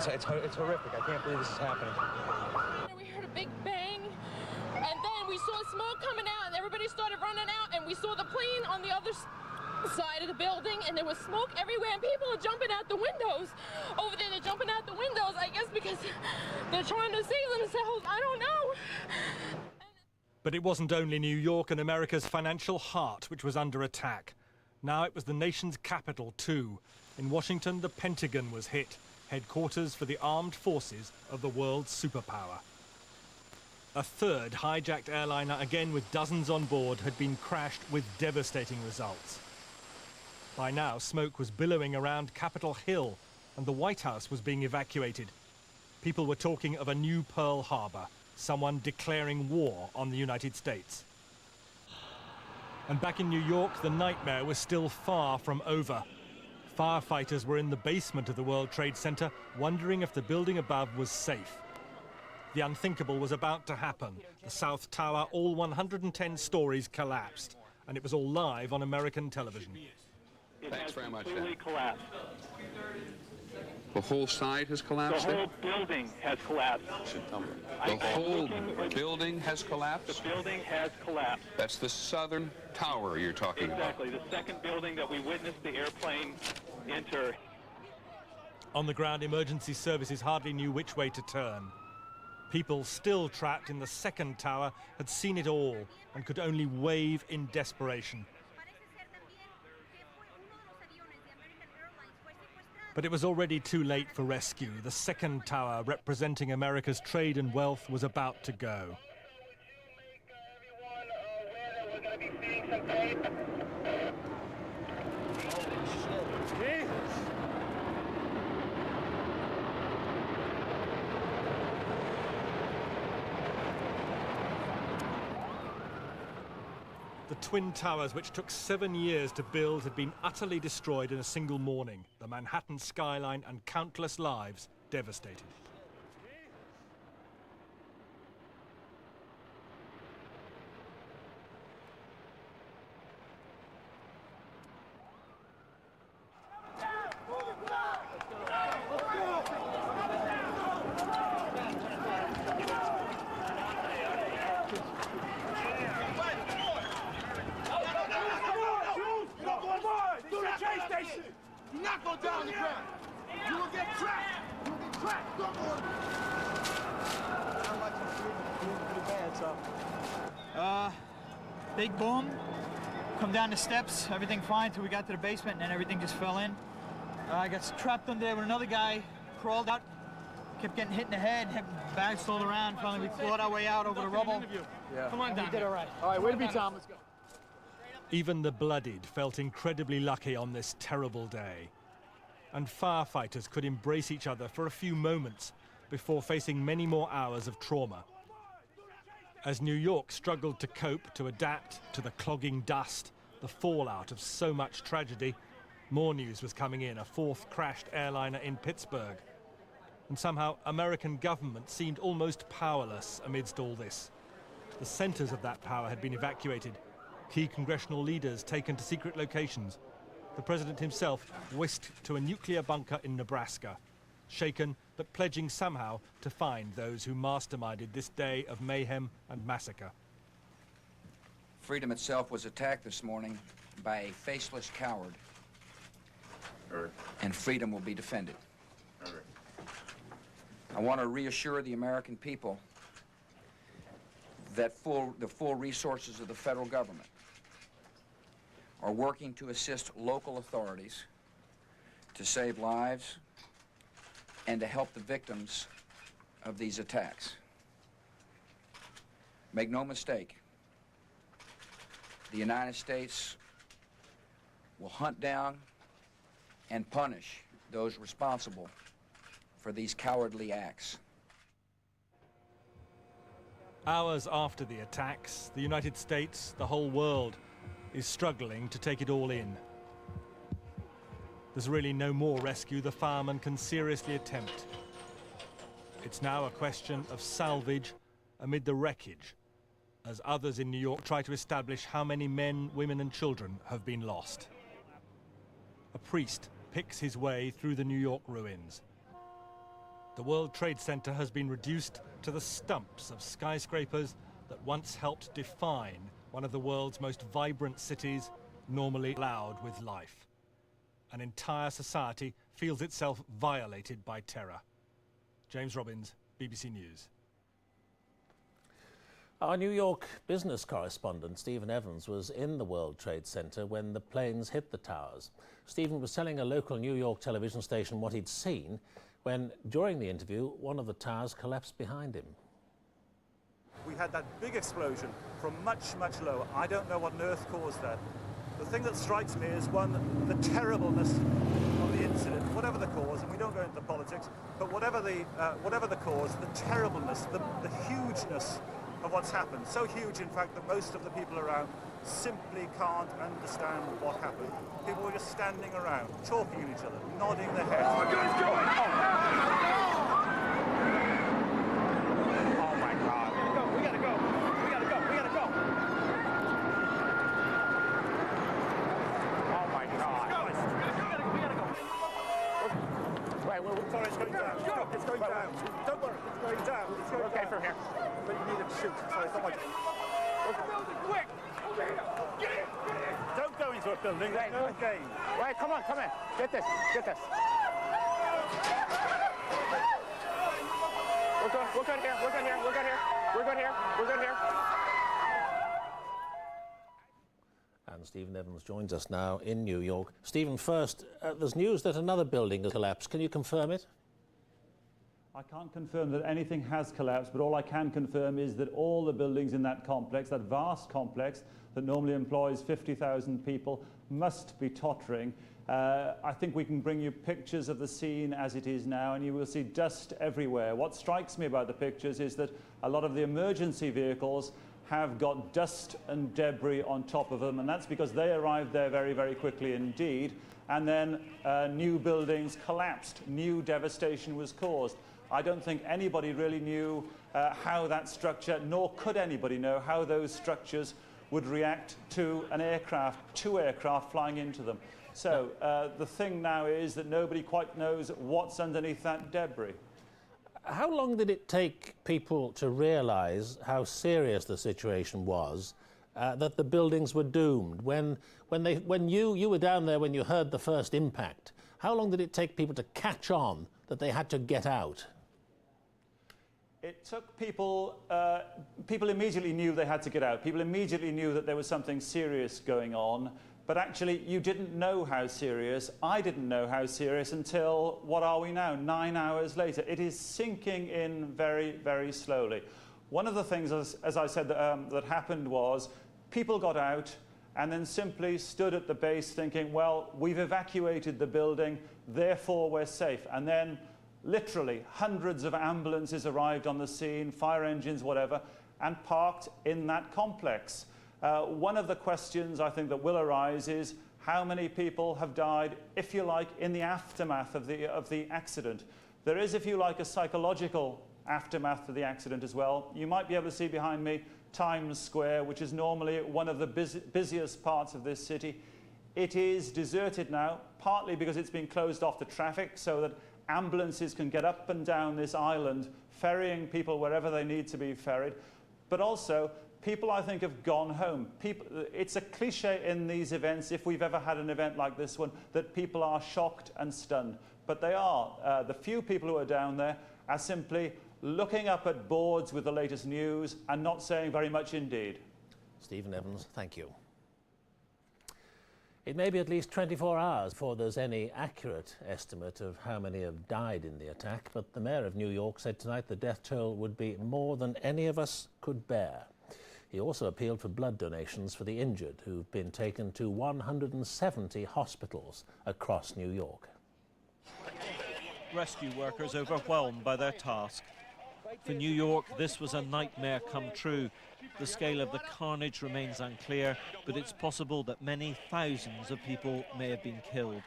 It's horrific. I can't believe this is happening. We heard a big bang, and then we saw smoke coming out, and everybody started running out, and we saw the plane on the other side of the building, and there was smoke everywhere, and people are jumping out the windows. Over there, they're jumping out the windows, I guess because they're trying to save themselves. I don't know. But it wasn't only New York and America's financial heart which was under attack. Now it was the nation's capital, too. In Washington, the Pentagon was hit, headquarters for the armed forces of the world's superpower. A third hijacked airliner, again with dozens on board, had been crashed with devastating results. By now, smoke was billowing around Capitol Hill, and the White House was being evacuated. People were talking of a new Pearl Harbor, someone declaring war on the United States. And back in New York, the nightmare was still far from over. Firefighters were in the basement of the World Trade Center, wondering if the building above was safe. The unthinkable was about to happen. The South Tower, all 110 stories, collapsed, and it was all live on American television. Thanks very much. Completely collapsed. The whole side has collapsed? The whole building has collapsed. The whole building has collapsed? The building has collapsed. That's the southern tower you're talking about? Exactly. The second building that we witnessed the airplane enter. On the ground, emergency services hardly knew which way to turn. People still trapped in the second tower had seen it all and could only wave in desperation. But it was already too late for rescue. The second tower, representing America's trade and wealth, was about to go. The Twin Towers, which took 7 years to build, had been utterly destroyed in a single morning. The Manhattan skyline and countless lives devastated. Do not go down the ground. You will get trapped. You will get trapped. Don't go. Big boom. Come down the steps. Everything fine till we got to the basement, and then everything just fell in. I got trapped under there with another guy. Crawled out. Kept getting hit in the head. Bounced all around. Finally, we clawed our way out over the rubble. Yeah. Come on down. We did all right. All right, way to be, Tom. Let's go. Even the bloodied felt incredibly lucky on this terrible day. And firefighters could embrace each other for a few moments before facing many more hours of trauma. As New York struggled to cope, to adapt to the clogging dust, the fallout of so much tragedy, more news was coming in, a fourth crashed airliner in Pittsburgh. And somehow American government seemed almost powerless amidst all this. The centers of that power had been evacuated, key congressional leaders taken to secret locations, the president himself whisked to a nuclear bunker in Nebraska, shaken but pledging somehow to find those who masterminded this day of mayhem and massacre. Freedom itself was attacked this morning by a faceless coward, and freedom will be defended. I want to reassure the American people that the full resources of the federal government are working to assist local authorities to save lives and to help the victims of these attacks. Make no mistake, the United States will hunt down and punish those responsible for these cowardly acts. Hours after the attacks, the United States, the whole world, is struggling to take it all in. There's really no more rescue the firemen can seriously attempt. It's now a question of salvage amid the wreckage, as others in New York try to establish how many men, women and children have been lost. A priest picks his way through the New York ruins. The World Trade Center has been reduced to the stumps of skyscrapers that once helped define one of the world's most vibrant cities, normally loud with life. An entire society feels itself violated by terror. James Robbins, BBC News. Our New York business correspondent, Stephen Evans, was in the World Trade Center when the planes hit the towers. Stephen was telling a local New York television station what he'd seen when, during the interview, one of the towers collapsed behind him. We had that big explosion from much, much lower. I don't know what on earth caused that. The thing that strikes me is, one, the terribleness of the incident, whatever the cause, and we don't go into politics, but whatever the cause, the terribleness, the hugeness of what's happened. So huge, in fact, that most of the people around simply can't understand what happened. People were just standing around, talking at each other, nodding their heads. Oh, guys, go! Oh my God! We gotta go! We gotta go! We gotta go! Oh my God! We gotta go! Right, sorry, it's going down. It's going down. Don't worry, it's going down. It's going okay down. From here. But you need to shoot. Sorry, it's not my job. Quick! Over here! Get in! Don't go into a building. Right, no game. Right, come on, come in. Get this. Get this. We're good here. We're good here. We're good here. We're good here. We're good here. And Stephen Evans joins us now in New York. Stephen, first, there's news that another building has collapsed. Can you confirm it? I can't confirm that anything has collapsed, but all I can confirm is that all the buildings in that complex, that vast complex that normally employs 50,000 people, must be tottering. I think we can bring you pictures of the scene as it is now, and you will see dust everywhere. What strikes me about the pictures is that a lot of the emergency vehicles have got dust and debris on top of them, and that's because they arrived there very, very quickly indeed, and then new buildings collapsed, new devastation was caused. I don't think anybody really knew how that structure, nor could anybody know how those structures would react to an aircraft, two aircraft flying into them. So the thing now is that nobody quite knows what's underneath that debris. How long did it take people to realize how serious the situation was, that the buildings were doomed? When you were down there when you heard the first impact, how long did it take people to catch on that they had to get out? It took people, people immediately knew they had to get out. People immediately knew that there was something serious going on, but actually you didn't know how serious. I didn't know how serious until, what are we now, 9 hours later. It is sinking in very, very slowly. One of the things, as I said, that happened was people got out and then simply stood at the base thinking, well, we've evacuated the building, therefore we're safe. And then literally hundreds of ambulances arrived on the scene, fire engines, whatever, and parked in that complex. One of the questions I think that will arise is how many people have died, if you like, in the aftermath of the accident. There is, if you like, a psychological aftermath to the accident as well. You might be able to see behind me Times Square, which is normally one of the busiest parts of this city. It is deserted now, partly because it's been closed off to traffic so that ambulances can get up and down this island, ferrying people wherever they need to be ferried. But also, people, I think, have gone home. It's a cliche in these events, if we've ever had an event like this one, that people are shocked and stunned. But they are. The few people who are down there are simply looking up at boards with the latest news and not saying very much indeed. Stephen Evans, thank you. It may be at least 24 hours before there's any accurate estimate of how many have died in the attack, but the mayor of New York said tonight the death toll would be more than any of us could bear. He also appealed for blood donations for the injured, who've been taken to 170 hospitals across New York. Rescue workers overwhelmed by their task. For New York, this was a nightmare come true. The scale of the carnage remains unclear, but it's possible that many thousands of people may have been killed.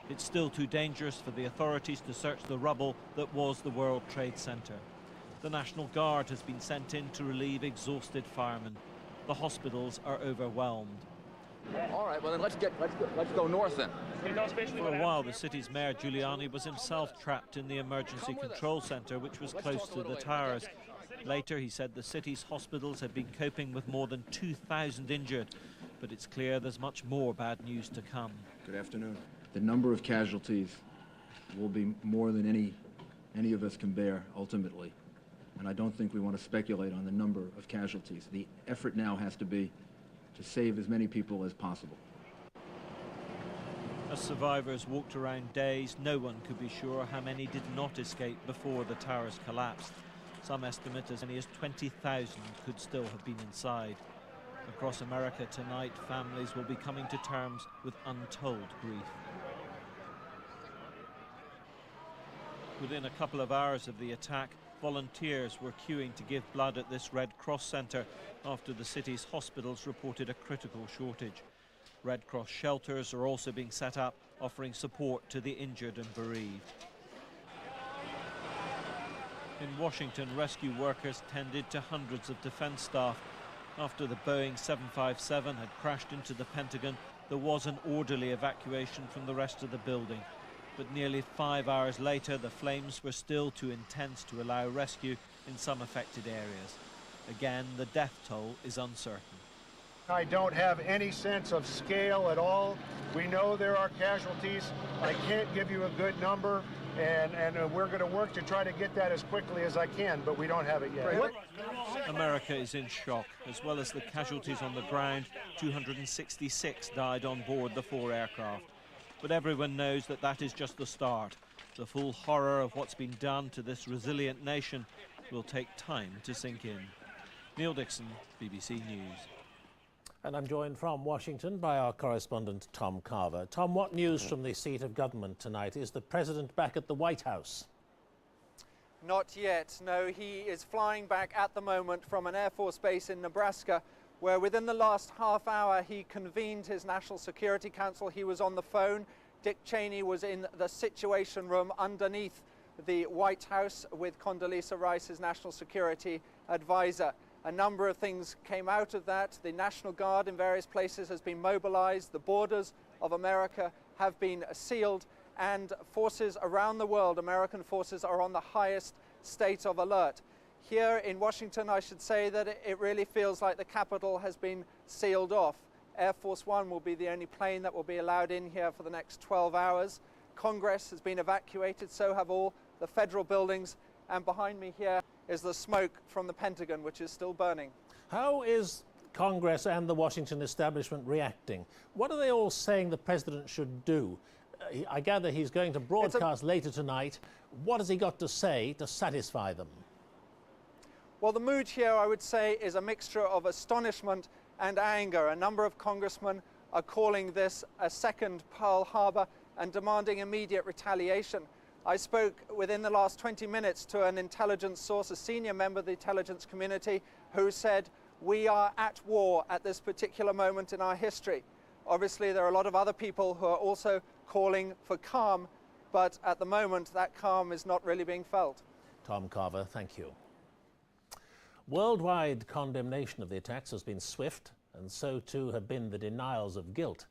It's still too dangerous for the authorities to search the rubble that was the World Trade Center. The National Guard has been sent in to relieve exhausted firemen. The hospitals are overwhelmed. All right, well then let's go north then. For a while, the city's mayor Giuliani was himself trapped in the emergency control center, which was close to the towers. Later, he said the city's hospitals had been coping with more than 2,000 injured, but it's clear there's much more bad news to come. Good afternoon. The number of casualties will be more than any of us can bear ultimately, and I don't think we want to speculate on the number of casualties. The effort now has to be to save as many people as possible. As survivors walked around dazed, no one could be sure how many did not escape before the towers collapsed. Some estimate as many as 20,000 could still have been inside. Across America tonight, families will be coming to terms with untold grief. Within a couple of hours of the attack, volunteers were queuing to give blood at this Red Cross centre after the city's hospitals reported a critical shortage. Red Cross shelters are also being set up, offering support to the injured and bereaved. In Washington, rescue workers tended to hundreds of defense staff. After the Boeing 757 had crashed into the Pentagon, there was an orderly evacuation from the rest of the building. But nearly 5 hours later, the flames were still too intense to allow rescue in some affected areas. Again, the death toll is uncertain. I don't have any sense of scale at all. We know there are casualties. I can't give you a good number, and we're going to work to try to get that as quickly as I can, but we don't have it yet. America is in shock. As well as the casualties on the ground, 266 died on board the 4 aircraft. But everyone knows that that is just the start. The full horror of what's been done to this resilient nation will take time to sink in. Neil Dixon, BBC News. And I'm joined from Washington by our correspondent Tom Carver. Tom, what news from the seat of government tonight? Is the president back at the White House? Not yet. No, he is flying back at the moment from an Air Force base in Nebraska, where within the last half hour he convened his National Security Council. He was on the phone. Dick Cheney was in the Situation Room underneath the White House with Condoleezza Rice, his National Security Advisor. A number of things came out of that. The National Guard in various places has been mobilized. The borders of America have been sealed, and forces around the world, American forces, are on the highest state of alert. Here in Washington, I should say that it really feels like the Capitol has been sealed off. Air Force One will be the only plane that will be allowed in here for the next 12 hours. Congress has been evacuated, so have all the federal buildings, and behind me here is the smoke from the Pentagon, which is still burning. How is Congress and the Washington establishment reacting? What are they all saying the president should do? I gather he's going to broadcast later tonight. What has he got to say to satisfy them? Well, the mood here, I would say, is a mixture of astonishment and anger. A number of congressmen are calling this a second Pearl Harbor and demanding immediate retaliation. I spoke within the last 20 minutes to an intelligence source, a senior member of the intelligence community, who said, we are at war at this particular moment in our history. Obviously, there are a lot of other people who are also calling for calm but at the moment that calm is not really being felt. Tom Carver, thank you. Worldwide condemnation of the attacks has been swift, and so too have been the denials of guilt.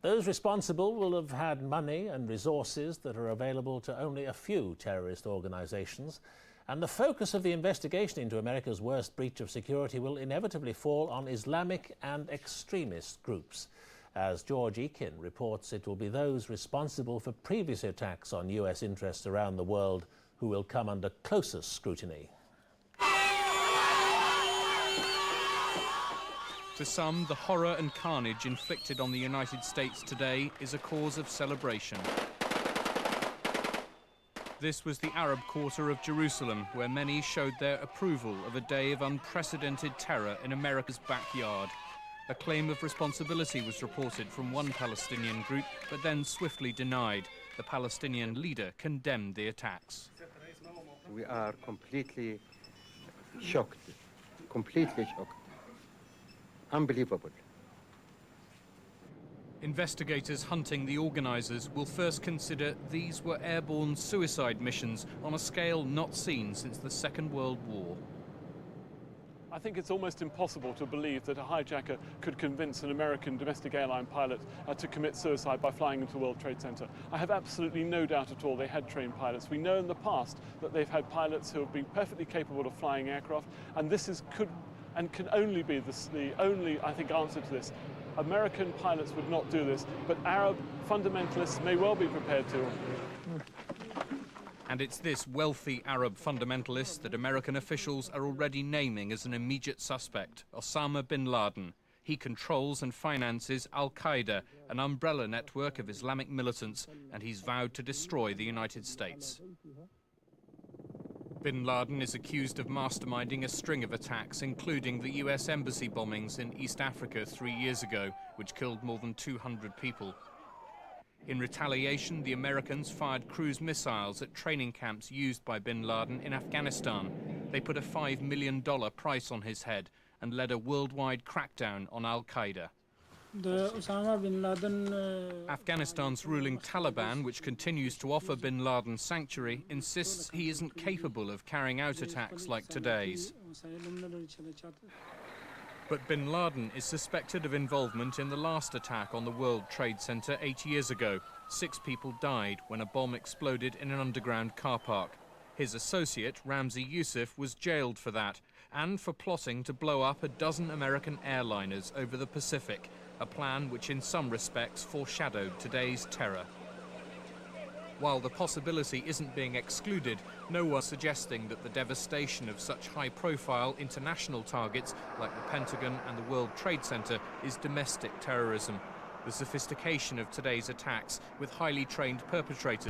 Those responsible will have had money and resources that are available to only a few terrorist organizations, and the focus of the investigation into America's worst breach of security will inevitably fall on Islamic and extremist groups. As George Ekin reports, it will be those responsible for previous attacks on US interests around the world who will come under closest scrutiny. To some, the horror and carnage inflicted on the United States today is a cause of celebration. This was the Arab quarter of Jerusalem, where many showed their approval of a day of unprecedented terror in America's backyard. A claim of responsibility was reported from one Palestinian group, but then swiftly denied. The Palestinian leader condemned the attacks. We are completely shocked, completely shocked. Unbelievable. Investigators hunting the organizers will first consider these were airborne suicide missions on a scale not seen since the Second World War. I think it's almost impossible to believe that a hijacker could convince an American domestic airline pilot to commit suicide by flying into the World Trade Center. I have absolutely no doubt at all they had trained pilots. We know in the past that they've had pilots who have been perfectly capable of flying aircraft, and this can only be the only, I think, answer to this. American pilots would not do this, but Arab fundamentalists may well be prepared to. And it's this wealthy Arab fundamentalist that American officials are already naming as an immediate suspect, Osama bin Laden. He controls and finances Al-Qaeda, an umbrella network of Islamic militants, and he's vowed to destroy the United States. Bin Laden is accused of masterminding a string of attacks, including the US embassy bombings in East Africa 3 years ago, which killed more than 200 people. In retaliation, the Americans fired cruise missiles at training camps used by bin Laden in Afghanistan. They put a $5 million price on his head and led a worldwide crackdown on Al-Qaeda. Afghanistan's ruling Taliban, which continues to offer bin Laden sanctuary, insists he isn't capable of carrying out attacks like today's. But bin Laden is suspected of involvement in the last attack on the World Trade Center 8 years ago. 6 people died when a bomb exploded in an underground car park. His associate, Ramzi Youssef, was jailed for that, and for plotting to blow up a dozen American airliners over the Pacific, a plan which in some respects foreshadowed today's terror. While the possibility isn't being excluded, no one's suggesting that the devastation of such high-profile international targets like the Pentagon and the World Trade Center is domestic terrorism. The sophistication of today's attacks, with highly trained perpetrators